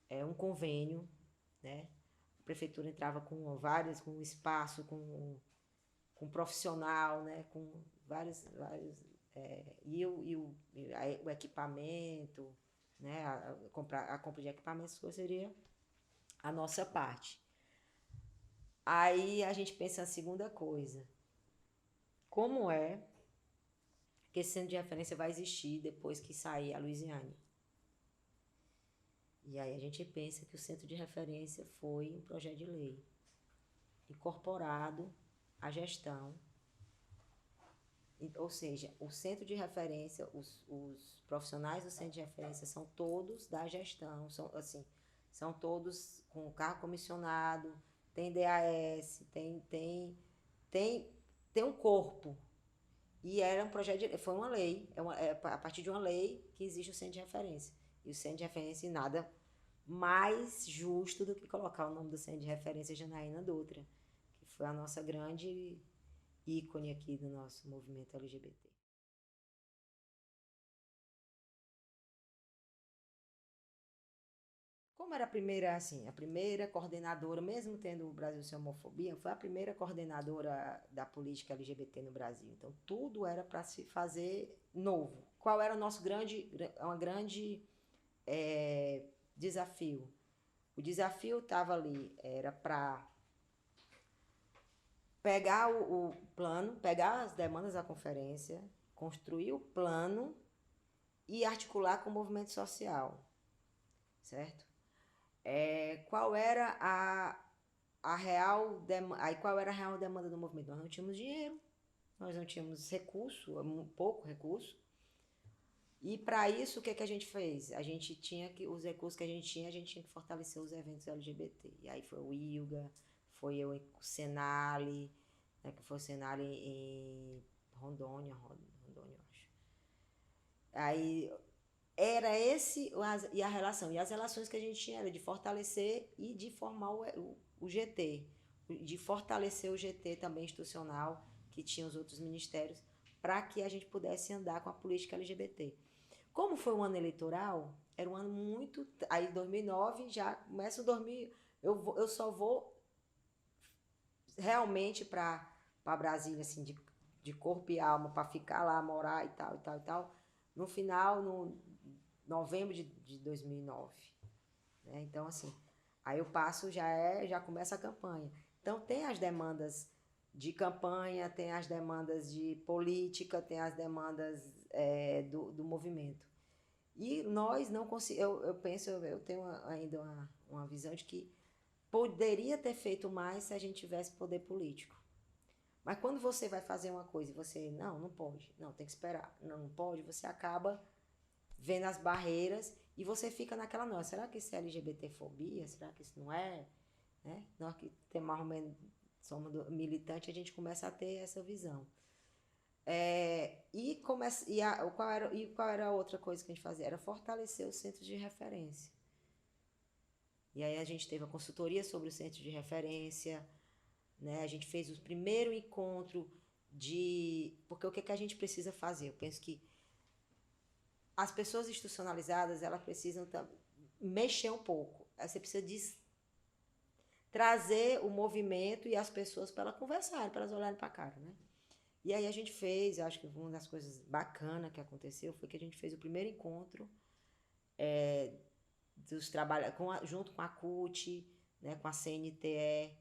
É um convênio, né? A Prefeitura entrava com espaço, com profissional, né? Com vários o equipamento, né? A compra de equipamentos seria a nossa parte. Aí a gente pensa na segunda coisa. Como é que esse centro de referência vai existir depois que sair a Luiziane? E aí a gente pensa que o centro de referência foi um projeto de lei incorporado à gestão Ou seja, o centro de referência, os profissionais do centro de referência são todos da gestão, são assim, são todos com cargo comissionado, tem DAS, tem, tem um corpo. E era um projeto foi uma lei, a partir de uma lei que existe o centro de referência. E o centro de referência nada mais justo do que colocar o nome do centro de referência Janaína Dutra, que foi a nossa grande ícone aqui do nosso movimento LGBT. Como era a primeira, assim, a primeira coordenadora, mesmo tendo o Brasil sem homofobia, foi a primeira coordenadora da política LGBT no Brasil. Então, tudo era para se fazer novo. Qual era o nosso grande desafio? O desafio estava ali, era para pegar o plano, pegar as demandas da conferência, construir o plano e articular com o movimento social, certo? Qual era a real demanda, aí qual era a real demanda do movimento? Nós não tínhamos dinheiro, nós não tínhamos recurso, pouco recurso. E para isso, o que, que a gente fez? A gente tinha que, os recursos que a gente tinha que fortalecer os eventos LGBT. E aí foi o ILGA, foi o Senale, né, que foi o Senale em Rondônia, eu acho. Aí era esse e a relação. E as relações que a gente tinha era de fortalecer e de formar o GT, de fortalecer o GT também institucional, que tinha os outros ministérios, para que a gente pudesse andar com a política LGBT. Como foi um ano eleitoral, era um ano muito. Aí 2009 já começa o 2000. Eu só vou realmente para Brasília, assim, de corpo e alma, para ficar lá, morar e tal, e tal, e tal, no final, no novembro de 2009. Né? Então, assim, aí eu passo, já começa a campanha. Então, tem as demandas de campanha, tem as demandas de política, tem as demandas do movimento. E nós não conseguimos, eu penso, eu tenho ainda uma visão de que poderia ter feito mais se a gente tivesse poder político. Mas quando você vai fazer uma coisa e você, não pode, não, tem que esperar, não pode, você acaba vendo as barreiras e você fica naquela, não, será que isso é LGBTfobia? Será que isso não é? Né? Nós que temos mais ou menos, somos militantes, a gente começa a ter essa visão. Qual era a outra coisa que a gente fazia? Era fortalecer os centros de referência. E aí a gente teve a consultoria sobre o centro de referência, né? A gente fez o primeiro encontro de... Porque o que a gente precisa fazer? Eu penso que as pessoas institucionalizadas, elas precisam mexer um pouco. Você precisa trazer o movimento e as pessoas para elas conversarem, para elas olharem para a cara, né? E aí a gente fez, eu acho que uma das coisas bacanas que aconteceu foi que a gente fez o primeiro encontro junto com a CUT, né, com a CNTE,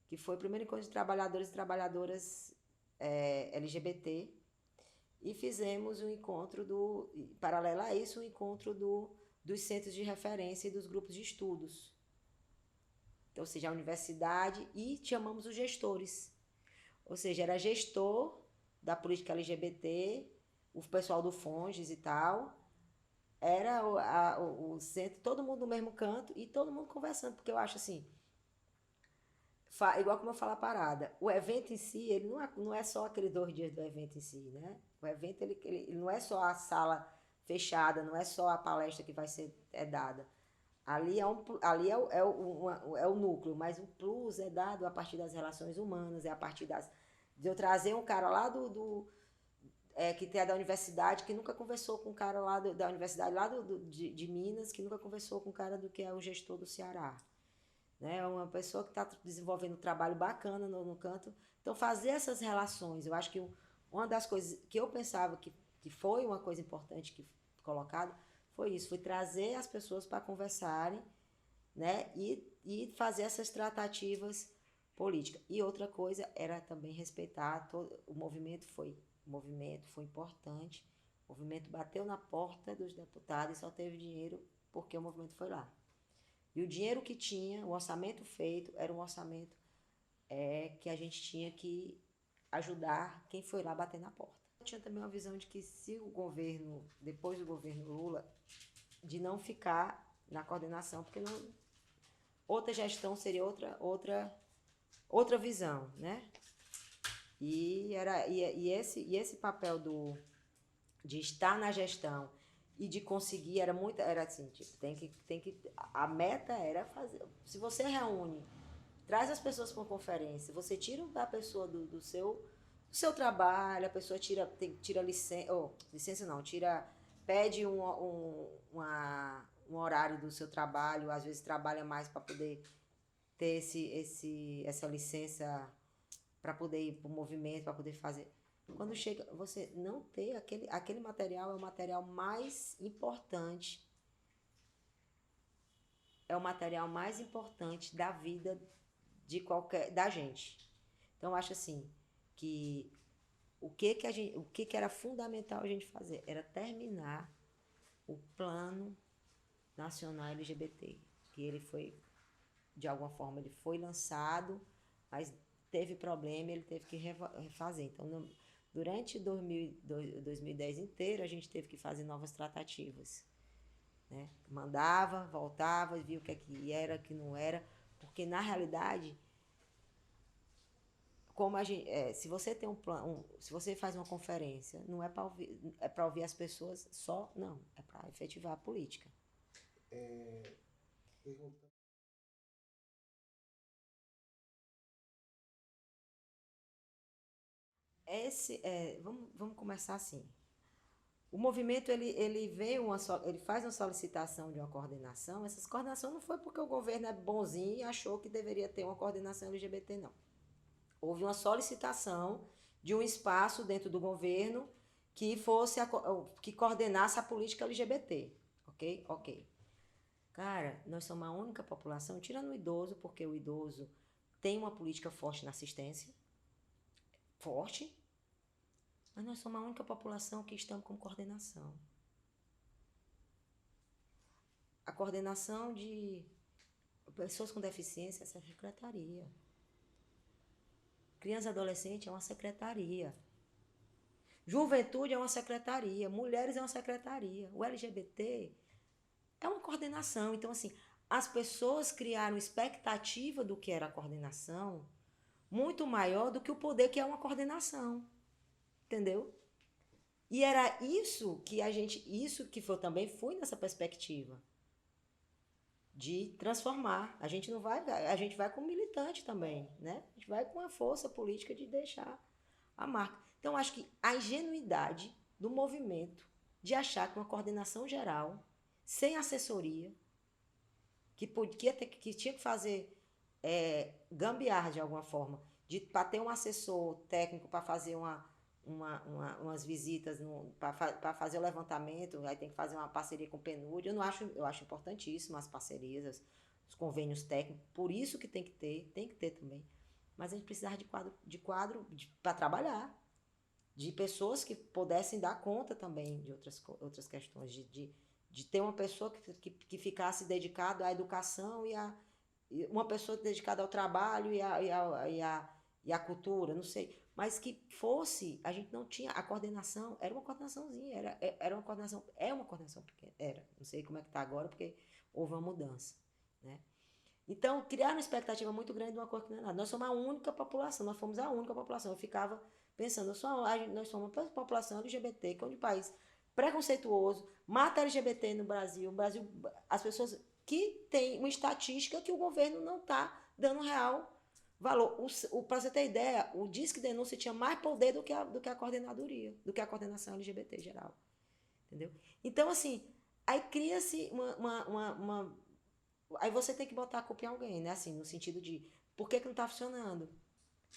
que foi o primeiro encontro de trabalhadores e trabalhadoras LGBT, e fizemos um encontro paralelo a isso, um encontro dos centros de referência e dos grupos de estudos. Então, ou seja, a universidade, e chamamos os gestores. Ou seja, era gestor da política LGBT, o pessoal do FONGES e tal, era o centro, todo mundo no mesmo canto e todo mundo conversando, porque eu acho assim, igual como eu falo a parada, o evento em si, ele não é só aqueles 2 dias do evento em si, né? O evento, ele não é só a sala fechada, não é só a palestra que vai ser dada. Ali é o núcleo, mas o plus é dado a partir das relações humanas, é a partir de eu trazer um cara lá que tem da universidade, que nunca conversou com um cara lá da universidade lá de Minas, que nunca conversou com um cara do que é o gestor do Ceará. Né? Uma pessoa que está desenvolvendo um trabalho bacana no canto. Então, fazer essas relações, eu acho que uma das coisas que eu pensava que foi uma coisa importante que colocado, foi isso, foi trazer as pessoas para conversarem, né? E fazer essas tratativas políticas. E outra coisa era também respeitar o movimento foi importante. O movimento bateu na porta dos deputados e só teve dinheiro porque o movimento foi lá. E o dinheiro que tinha, o orçamento feito, era um orçamento que a gente tinha que ajudar quem foi lá bater na porta. Eu tinha também uma visão de que se o governo, depois do governo Lula, de não ficar na coordenação, porque não, outra gestão seria outra visão, né? E esse papel de estar na gestão e de conseguir era assim, tipo, a meta era fazer, se você reúne, traz as pessoas para uma conferência, você tira a pessoa do seu trabalho, a pessoa tira licença, licença não, pede um horário do seu trabalho, às vezes trabalha mais para poder ter essa licença para poder ir para o movimento, para poder fazer. Quando chega, você não ter aquele material é o material mais importante. É o material mais importante da vida da gente. Então, eu acho assim, que o que era fundamental a gente fazer era terminar o Plano Nacional LGBT, que ele foi, de alguma forma, ele foi lançado, mas teve problema e ele teve que refazer. Então, durante 2010 inteiro, a gente teve que fazer novas tratativas. Né? Mandava, voltava, via o que era, o que não era, porque, na realidade, como se você tem um plano, se você faz uma conferência, não é para ouvir as pessoas só, não, é para efetivar a política. Vamos começar assim. O movimento ele faz uma solicitação de uma coordenação. Essa coordenação não foi porque o governo é bonzinho e achou que deveria ter uma coordenação LGBT, não. Houve uma solicitação de um espaço dentro do governo que coordenasse a política LGBT, ok? Ok. Cara, nós somos a única população, tirando o idoso, porque o idoso tem uma política forte na assistência, forte, mas nós somos a única população que estamos com coordenação. A coordenação de pessoas com deficiência é essa secretaria. Criança e adolescente é uma secretaria. Juventude é uma secretaria. Mulheres é uma secretaria. O LGBT é uma coordenação. Então, assim, as pessoas criaram expectativa do que era a coordenação muito maior do que o poder que é uma coordenação. Entendeu? E era isso que eu também fui nessa perspectiva de transformar. A gente vai com militante também, né? A gente vai com a força política de deixar a marca. Então, acho que a ingenuidade do movimento de achar que uma coordenação geral, sem assessoria, que tinha que fazer gambiarra de alguma forma, para ter um assessor técnico para fazer umas visitas para fazer o levantamento, aí tem que fazer uma parceria com o PNUD. Eu acho importantíssimo as parcerias, os convênios técnicos, por isso que tem que ter também. Mas a gente precisava de quadro para trabalhar, de pessoas que pudessem dar conta também de outras questões, de ter uma pessoa que ficasse dedicada à educação e uma pessoa dedicada ao trabalho e à cultura, não sei. Mas que fosse, a gente não tinha, a coordenação era uma coordenaçãozinha, era uma coordenação, é uma coordenação pequena, não sei como é que está agora, porque houve uma mudança, né? Então, criaram uma expectativa muito grande de uma coisa que não é nada. Nós somos a única população, nós fomos a única população. Eu ficava pensando, nós somos uma população LGBT, que é um país preconceituoso, mata LGBT no Brasil. O Brasil, as pessoas que têm uma estatística que o governo não está dando real valor. Para você ter ideia, o Disque Denúncia tinha mais poder do que a coordenadoria, do que a coordenação LGBT geral. Entendeu? Então, assim, aí cria-se uma aí você tem que botar a culpa em alguém, né? Assim, no sentido de por que não está funcionando?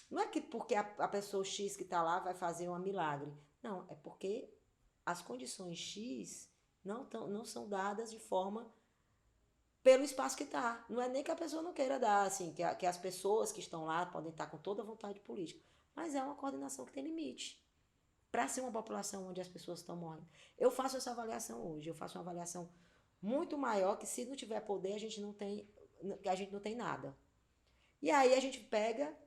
Não é que porque a pessoa X que está lá vai fazer um milagre. Não, é porque as condições X não são dadas de forma pelo espaço que está. Não é nem que a pessoa não queira dar, assim, que as pessoas que estão lá podem estar com toda a vontade política. Mas é uma coordenação que tem limite. Para ser uma população onde as pessoas estão morrendo. Eu faço essa avaliação hoje. Eu faço uma avaliação muito maior que se não tiver poder, a gente não tem nada. E aí a gente pega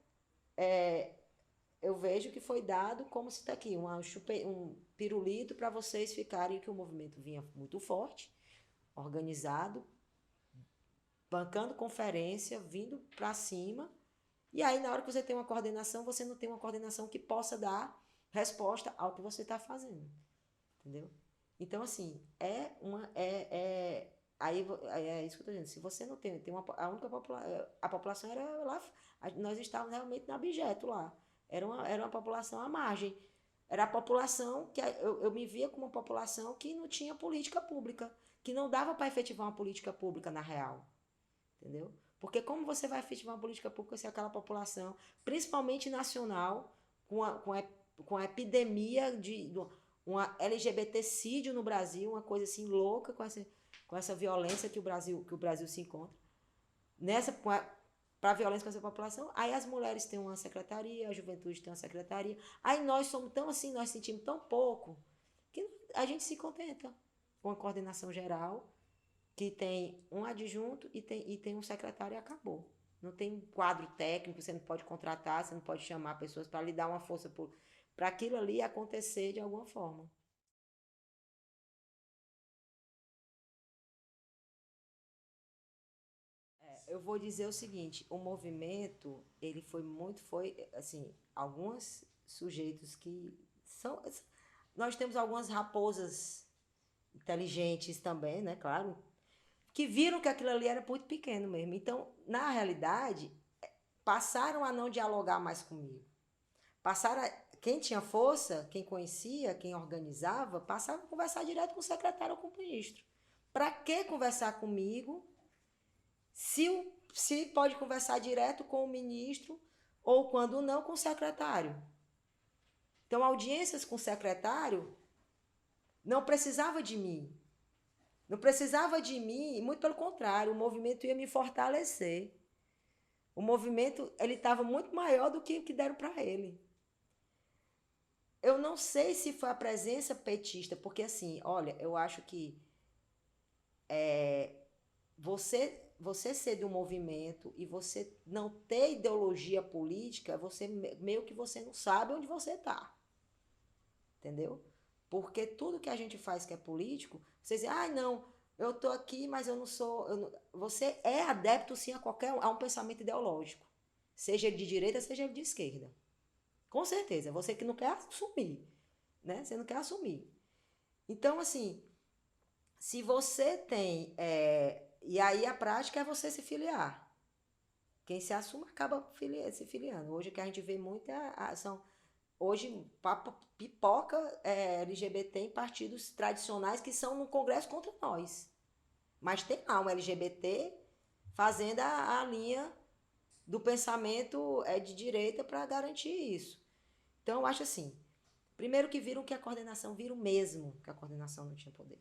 eu vejo que foi dado como se está aqui, um pirulito para vocês ficarem, que o movimento vinha muito forte, organizado, bancando conferência, vindo para cima, e aí na hora que você tem uma coordenação, você não tem uma coordenação que possa dar resposta ao que você está fazendo, entendeu? Então, assim, é isso que eu estou dizendo. Se você não tem a única a população era lá, nós estávamos realmente no abjeto lá. Era uma população à margem. Era a população que eu me via como uma população que não tinha política pública, que não dava para efetivar uma política pública na real, entendeu? Porque como você vai efetivar uma política pública se aquela população, principalmente nacional, com a epidemia de uma LGBTcídio no Brasil, uma coisa assim louca com essa violência que o Brasil se encontra, para a violência com essa população, aí as mulheres têm uma secretaria, a juventude tem uma secretaria, aí nós somos tão assim, nós sentimos tão pouco, que a gente se contenta com a coordenação geral, que tem um adjunto e tem um secretário e acabou. Não tem quadro técnico, você não pode contratar, você não pode chamar pessoas para lhe dar uma força para aquilo ali acontecer de alguma forma. Eu vou dizer o seguinte, o movimento, ele foi assim, alguns sujeitos que são, nós temos algumas raposas inteligentes também, né, claro, que viram que aquilo ali era muito pequeno mesmo. Então, na realidade, passaram a não dialogar mais comigo. Quem tinha força, quem conhecia, quem organizava, passava a conversar direto com o secretário ou com o ministro. Para que conversar comigo se pode conversar direto com o ministro ou, quando não, com o secretário? Então, audiências com o secretário não precisava de mim. Não precisava de mim, muito pelo contrário, o movimento ia me fortalecer. O movimento ele estava muito maior do que o que deram para ele. Eu não sei se foi a presença petista, porque assim, olha, eu acho que você ser de um movimento e você não ter ideologia política, você meio que você não sabe onde você está, entendeu? Porque tudo que a gente faz que é político, você diz, ah, não, eu tô aqui, mas eu não sou. Você é adepto sim a um pensamento ideológico, seja ele de direita, seja ele de esquerda. Com certeza, você que não quer assumir, né? Você não quer assumir. Então, assim, se você tem. E aí a prática é você se filiar. Quem se assume acaba se filiando. Hoje o que a gente vê muito são. Hoje pipoca LGBT em partidos tradicionais que são no Congresso contra nós. Mas tem lá um LGBT fazendo a linha do pensamento de direita para garantir isso. Então eu acho assim, primeiro que viram que a coordenação, viram mesmo que a coordenação não tinha poder.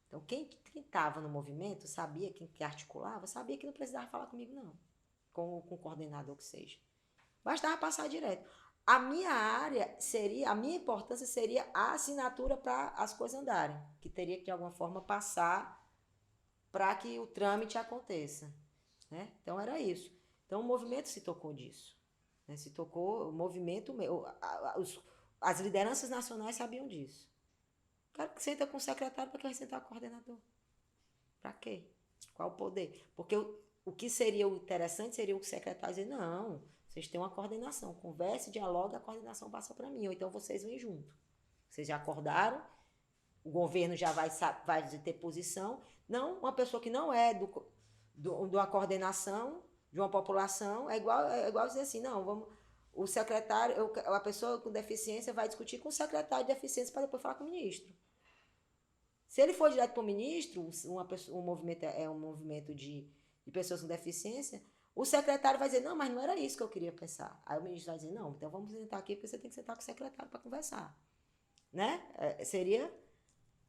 Então quem estava no movimento sabia, quem que articulava, sabia que não precisava falar comigo não, com o coordenador que seja. Bastava passar direto. A minha importância seria a assinatura para as coisas andarem, que teria que de alguma forma passar para que o trâmite aconteça, né? Então era isso. Então o movimento se tocou disso, né? Se tocou o movimento, as lideranças nacionais sabiam disso. O cara que senta com o secretário, para que vai sentar com o coordenador? Para quê? Qual o poder? Porque o que seria o interessante seria o secretário dizer, não, vocês têm uma coordenação, converse, dialogue, a coordenação passa para mim, ou então vocês vêm junto. Vocês já acordaram, o governo já vai ter posição. Não, uma pessoa que não é de uma coordenação de uma população, é igual dizer assim, não, vamos, o secretário, a pessoa com deficiência vai discutir com o secretário de deficiência para depois falar com o ministro. Se ele for direto para o ministro, um movimento é um movimento de pessoas com deficiência, o secretário vai dizer, não, mas não era isso que eu queria pensar. Aí o ministro vai dizer, não, então vamos sentar aqui porque você tem que sentar com o secretário para conversar. Né? Seria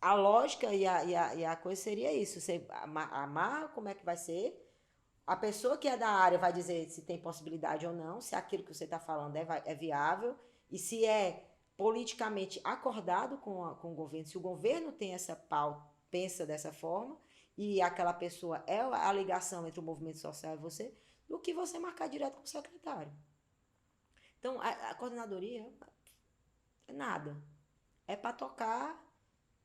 a lógica e a coisa seria isso. Você amarra como é que vai ser. A pessoa que é da área vai dizer se tem possibilidade ou não, se aquilo que você está falando é viável e se é politicamente acordado com o governo, se o governo tem essa pauta, pensa dessa forma, e aquela pessoa é a ligação entre o movimento social e você, do que você marcar direto com o secretário. Então, a coordenadoria é nada. É para tocar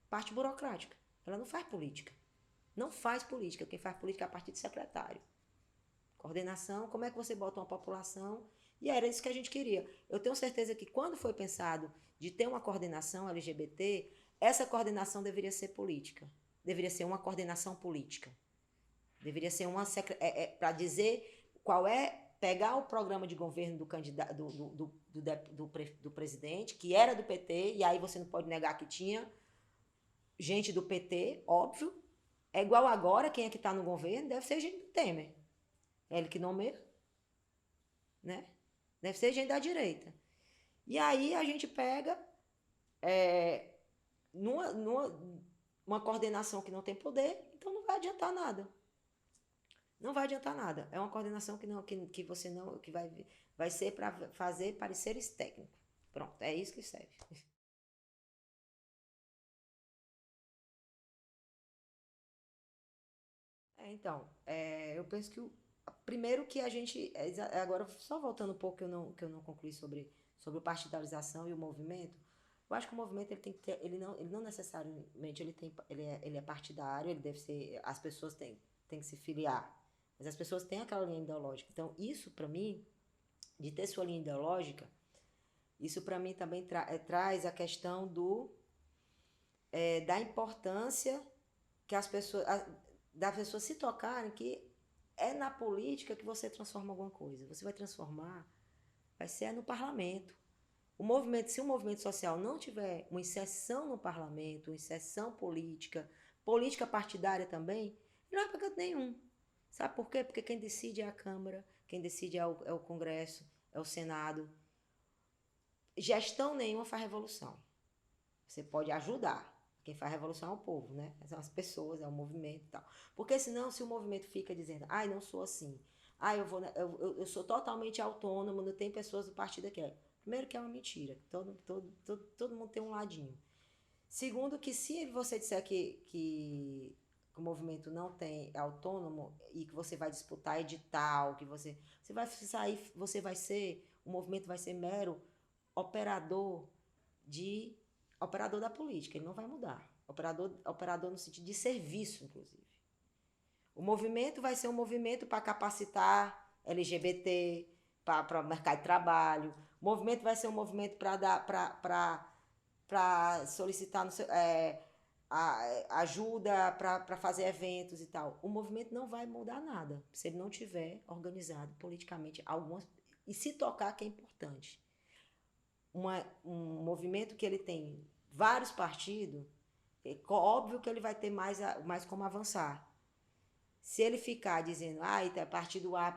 parte burocrática. Ela não faz política. Não faz política. Quem faz política é a partir de secretário. Coordenação, como é que você bota uma população? E era isso que a gente queria. Eu tenho certeza que quando foi pensado de ter uma coordenação LGBT, essa coordenação deveria ser política. Deveria ser uma coordenação política. Deveria ser uma para dizer qual é, pegar o programa de governo do candidato do presidente, que era do PT, e aí você não pode negar que tinha gente do PT, óbvio. É igual agora, quem é que está no governo deve ser gente do Temer. É ele que nomeia, né? Deve ser gente da direita. E aí a gente pega uma coordenação que não tem poder, então não vai adiantar nada. Não vai adiantar nada. É uma coordenação que você não, que vai ser para fazer pareceres técnicos. Pronto, é isso que serve. Então, eu penso que primeiro que a gente, agora só voltando um pouco que eu não concluí sobre a partidarização e o movimento, eu acho que o movimento ele tem que ter, ele não necessariamente ele é partidário, ele deve ser, as pessoas têm que se filiar, mas as pessoas têm aquela linha ideológica. Então, isso para mim, de ter sua linha ideológica, isso para mim também traz a questão da importância que as pessoas, das pessoas se tocarem que é na política que você transforma alguma coisa. Você vai transformar, vai ser no parlamento. Se o movimento social não tiver uma inserção no parlamento, uma inserção política, política partidária também, ele não vai para canto nenhum. Sabe por quê? Porque quem decide é a Câmara, quem decide é o Congresso, é o Senado. Gestão nenhuma faz revolução. Você pode ajudar. Quem faz revolução é o povo, né? São as pessoas, é o movimento e tal. Porque senão, se o movimento fica dizendo, ai, não sou assim, ai, eu sou totalmente autônomo, não tem pessoas do partido aqui. Primeiro que é uma mentira, todo mundo tem um ladinho. Segundo que se você disser que o movimento não tem é autônomo e que você vai disputar edital, que você vai sair, o movimento vai ser mero operador de operador da política, ele não vai mudar. Operador no sentido de serviço, inclusive. O movimento vai ser um movimento para capacitar LGBT, para o mercado de trabalho. O movimento vai ser um movimento para solicitar ajuda para fazer eventos e tal. O movimento não vai mudar nada se ele não tiver organizado politicamente algumas. E se tocar que é importante. Um movimento que ele tem vários partidos, óbvio que ele vai ter mais como avançar. Se ele ficar dizendo, partido A,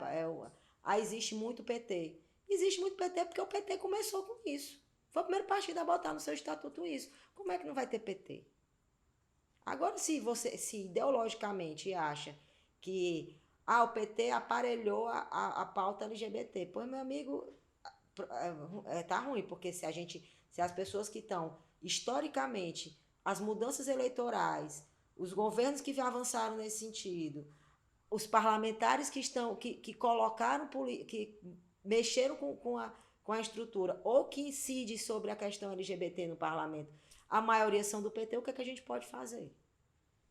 existe muito PT. Existe muito PT porque o PT começou com isso. Foi o primeiro partido a botar no seu estatuto isso. Como é que não vai ter PT? Agora, se ideologicamente acha que o PT aparelhou a pauta LGBT, pois, meu amigo, tá ruim, porque se as pessoas que estão, historicamente, as mudanças eleitorais, os governos que avançaram nesse sentido, os parlamentares que colocaram, que mexeram com a estrutura, ou que incide sobre a questão LGBT no parlamento, a maioria são do PT, o que é que a gente pode fazer?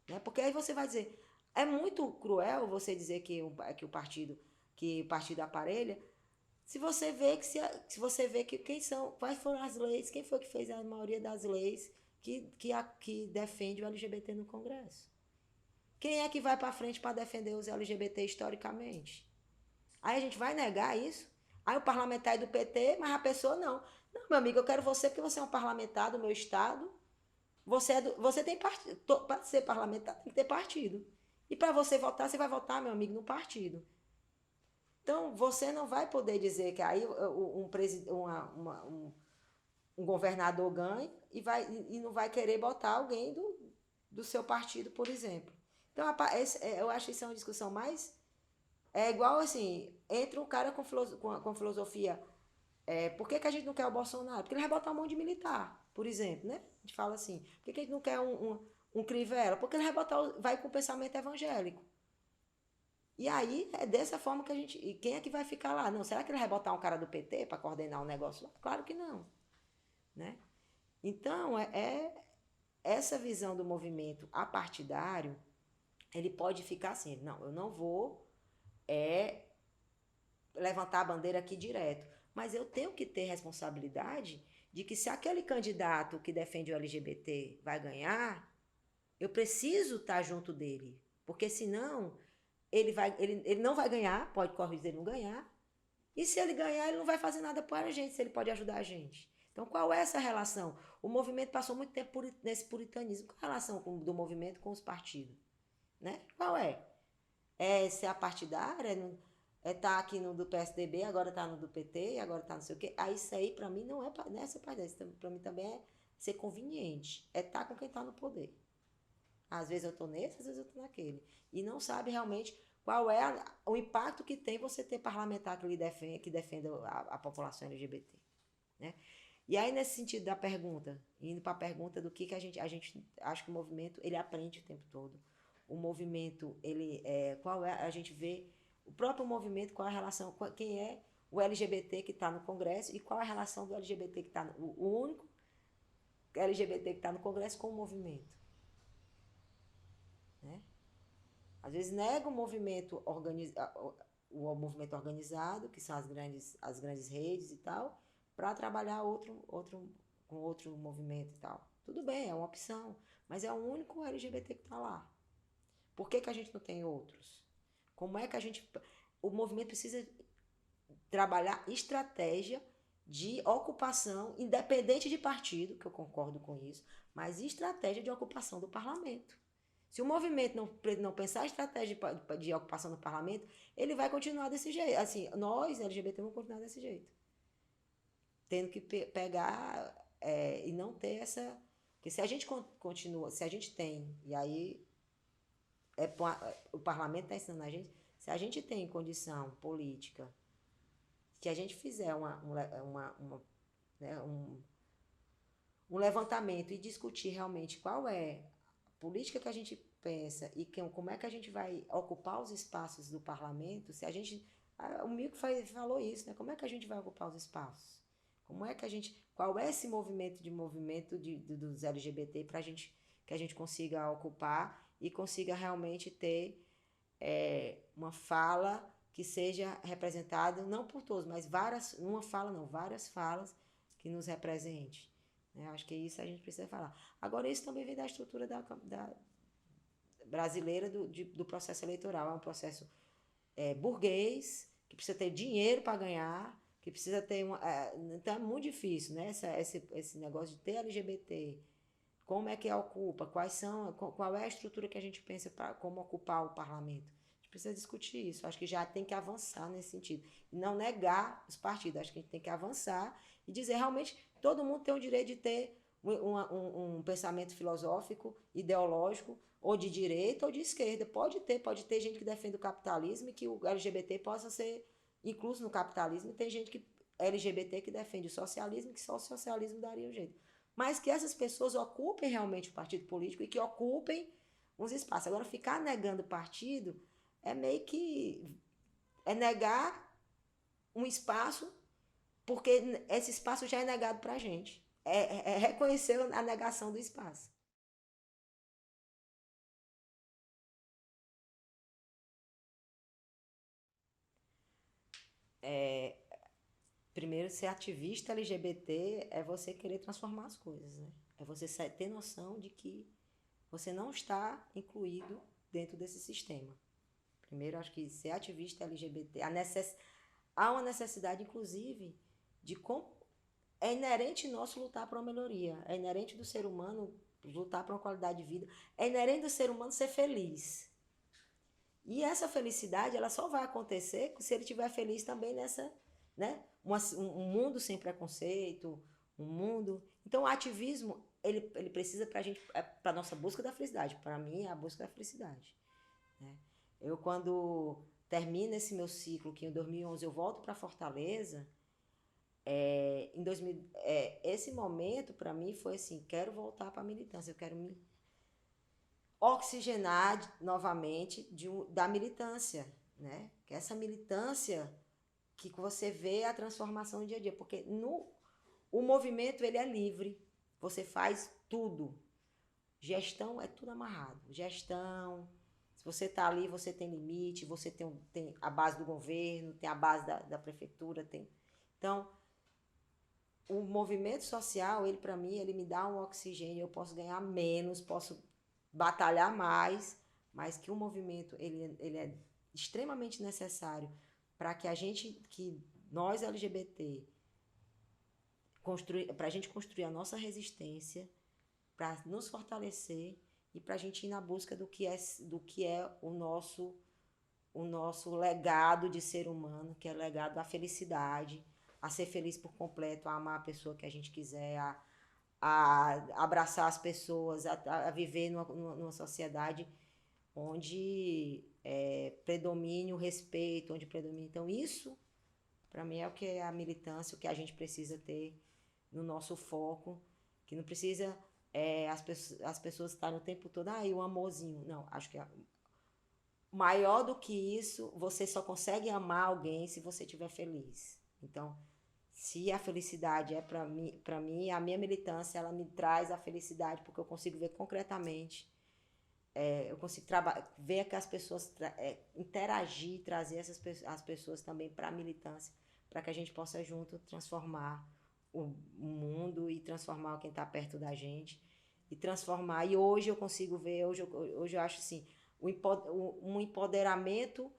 Né? Porque aí você vai dizer, é muito cruel você dizer que o partido aparelha, se você vê se você vê que quais foram as leis, quem foi que fez a maioria das leis que defende o LGBT no Congresso? Quem é que vai para frente para defender os LGBT historicamente? Aí a gente vai negar isso? Aí o parlamentar é do PT, mas a pessoa não. Não, meu amigo, eu quero você porque você é um parlamentar do meu estado. Você tem partido. Para ser parlamentar tem que ter partido. E para você votar, você vai votar, meu amigo, no partido. Então, você não vai poder dizer que aí um governador ganha e não vai querer botar alguém do seu partido, por exemplo. Então, eu acho que isso é uma discussão mais. É igual assim: entra um cara com filosofia. Por que a gente não quer o Bolsonaro? Porque ele vai botar um monte de militar, por exemplo, né? A gente fala assim: por que a gente não quer um Crivella? Porque ele vai com o pensamento evangélico. E aí é dessa forma que a gente. E quem é que vai ficar lá? Não, será que ele vai botar um cara do PT para coordenar o negócio lá? Claro que não, né? Então, essa visão do movimento apartidário, ele pode ficar assim, não, eu não vou levantar a bandeira aqui direto, mas eu tenho que ter responsabilidade de que se aquele candidato que defende o LGBT vai ganhar, eu preciso estar junto dele, porque senão ele não vai ganhar, pode correr ele não ganhar, e se ele ganhar, ele não vai fazer nada para a gente, se ele pode ajudar a gente. Então, qual é essa relação? O movimento passou muito tempo nesse puritanismo. Qual a relação do movimento com os partidos? Né? Qual é? É ser a partidária? É estar aqui no do PSDB, agora está no do PT, agora está não sei o quê. Aí isso aí, para mim, não é ser partidária. Para mim também é ser conveniente. É estar com quem está no poder. Às vezes eu estou nesse, às vezes eu estou naquele. E não sabe realmente qual é o impacto que tem você ter parlamentar que defenda a população LGBT. Né? E aí, nesse sentido da pergunta, indo para a pergunta do que a gente acha que o movimento, ele aprende o tempo todo. O movimento, qual é, a gente vê o próprio movimento, qual é a relação, quem é o LGBT que está no Congresso e qual é a relação do LGBT que está, o único LGBT que está no Congresso com o movimento. Né? Às vezes nega o movimento organizado, que são as grandes redes e tal, para trabalhar com outro movimento e tal. Tudo bem, é uma opção, mas é o único LGBT que está lá. Por que a gente não tem outros? Como é que a gente... O movimento precisa trabalhar estratégia de ocupação, independente de partido, que eu concordo com isso, mas estratégia de ocupação do parlamento. Se o movimento não pensar estratégia de ocupação do parlamento, ele vai continuar desse jeito. Assim, nós, LGBT, vamos continuar desse jeito. Tendo que pegar e não ter essa... Porque se a gente continua, se a gente tem, e aí o parlamento está ensinando a gente, se a gente tem condição política, se a gente fizer né, um levantamento e discutir realmente qual é a política que a gente pensa e como é que a gente vai ocupar os espaços do parlamento, se a gente... O Milton falou isso, né? Como é que a gente vai ocupar os espaços? Como é que a gente... Qual é esse movimento dos LGBT para que a gente consiga ocupar e consiga realmente ter uma fala que seja representada, não por todos, mas várias falas que nos representem. Né? Acho que isso a gente precisa falar. Agora, isso também vem da estrutura da brasileira do processo eleitoral. É um processo burguês, que precisa ter dinheiro para ganhar, que precisa ter então é muito difícil, né? Esse negócio de ter LGBT. Como é que ocupa? Qual é a estrutura que a gente pensa para como ocupar o parlamento? A gente precisa discutir isso. Acho que já tem que avançar nesse sentido. E não negar os partidos. Acho que a gente tem que avançar e dizer realmente todo mundo tem o direito de ter um pensamento filosófico, ideológico, ou de direita ou de esquerda. Pode ter gente que defende o capitalismo e que o LGBT possa ser incluso no capitalismo. E tem gente que LGBT que defende o socialismo, que só o socialismo daria um jeito. Mas que essas pessoas ocupem realmente o partido político e que ocupem os espaços. Agora, ficar negando partido é meio que negar um espaço, porque esse espaço já é negado para a gente. É reconhecer a negação do espaço. Primeiro, ser ativista LGBT é você querer transformar as coisas, né? É você ter noção de que você não está incluído dentro desse sistema. Primeiro, acho que ser ativista LGBT, há uma necessidade, inclusive, de como é inerente nosso lutar por uma melhoria, é inerente do ser humano lutar por uma qualidade de vida, é inerente do ser humano ser feliz. E essa felicidade, ela só vai acontecer se ele estiver feliz também nessa, né? Um mundo sem preconceito, um mundo... Então, o ativismo, ele precisa para a gente, para a nossa busca da felicidade. Para mim, é a busca da felicidade. Né? Eu, quando termino esse meu ciclo, que em 2011 eu volto para Fortaleza, esse momento, para mim, foi assim, quero voltar para a militância, eu quero me... oxigenar novamente da militância, né? Que essa militância que você vê a transformação no dia a dia, porque o movimento ele é livre, você faz tudo. Gestão é tudo amarrado. Gestão, se você está ali, você tem limite, você tem a base do governo, tem a base da prefeitura, tem. Então, o movimento social, ele para mim, ele me dá um oxigênio, eu posso ganhar menos, posso batalhar mais, mas que o movimento, ele é extremamente necessário para que nós LGBT, para a gente construir a nossa resistência, para nos fortalecer e para a gente ir na busca do que é o nosso legado de ser humano, que é o legado da felicidade, a ser feliz por completo, a amar a pessoa que a gente quiser, a abraçar as pessoas, a viver numa sociedade onde predomine o respeito, onde predomine. Então, isso, para mim, é o que é a militância, o que a gente precisa ter no nosso foco, que não precisa as pessoas estarem o tempo todo, e o amorzinho. Não, acho que maior do que isso, você só consegue amar alguém se você estiver feliz. Então, se a felicidade é para mim, a minha militância, ela me traz a felicidade, porque eu consigo ver concretamente, eu consigo ver que as pessoas interagir, trazer as pessoas também para a militância, para que a gente possa junto transformar o mundo e transformar quem está perto da gente e transformar. E hoje eu consigo ver, hoje eu acho assim, um empoderamento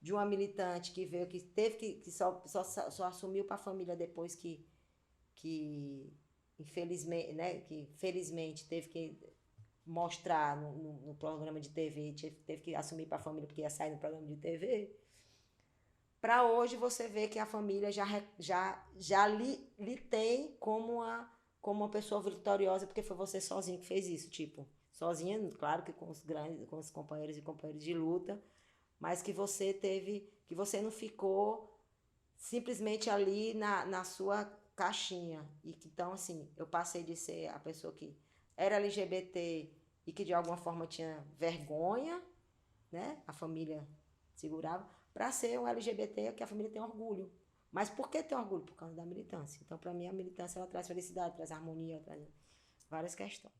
de uma militante que veio, que teve que só assumiu para a família depois que infelizmente, né, que felizmente teve que mostrar no programa de TV, teve que assumir para a família porque ia sair no programa de TV. Para hoje você vê que a família já lhe tem como uma pessoa vitoriosa, porque foi você sozinho que fez isso, tipo, sozinha, claro que com os companheiros e companheiras de luta, mas que você não ficou simplesmente ali na sua caixinha. E que então, assim, eu passei de ser a pessoa que era LGBT e que de alguma forma tinha vergonha, né? A família segurava, para ser um LGBT que a família tem orgulho. Mas por que tem orgulho? Por causa da militância. Então, para mim, a militância ela traz felicidade, traz harmonia, traz várias questões.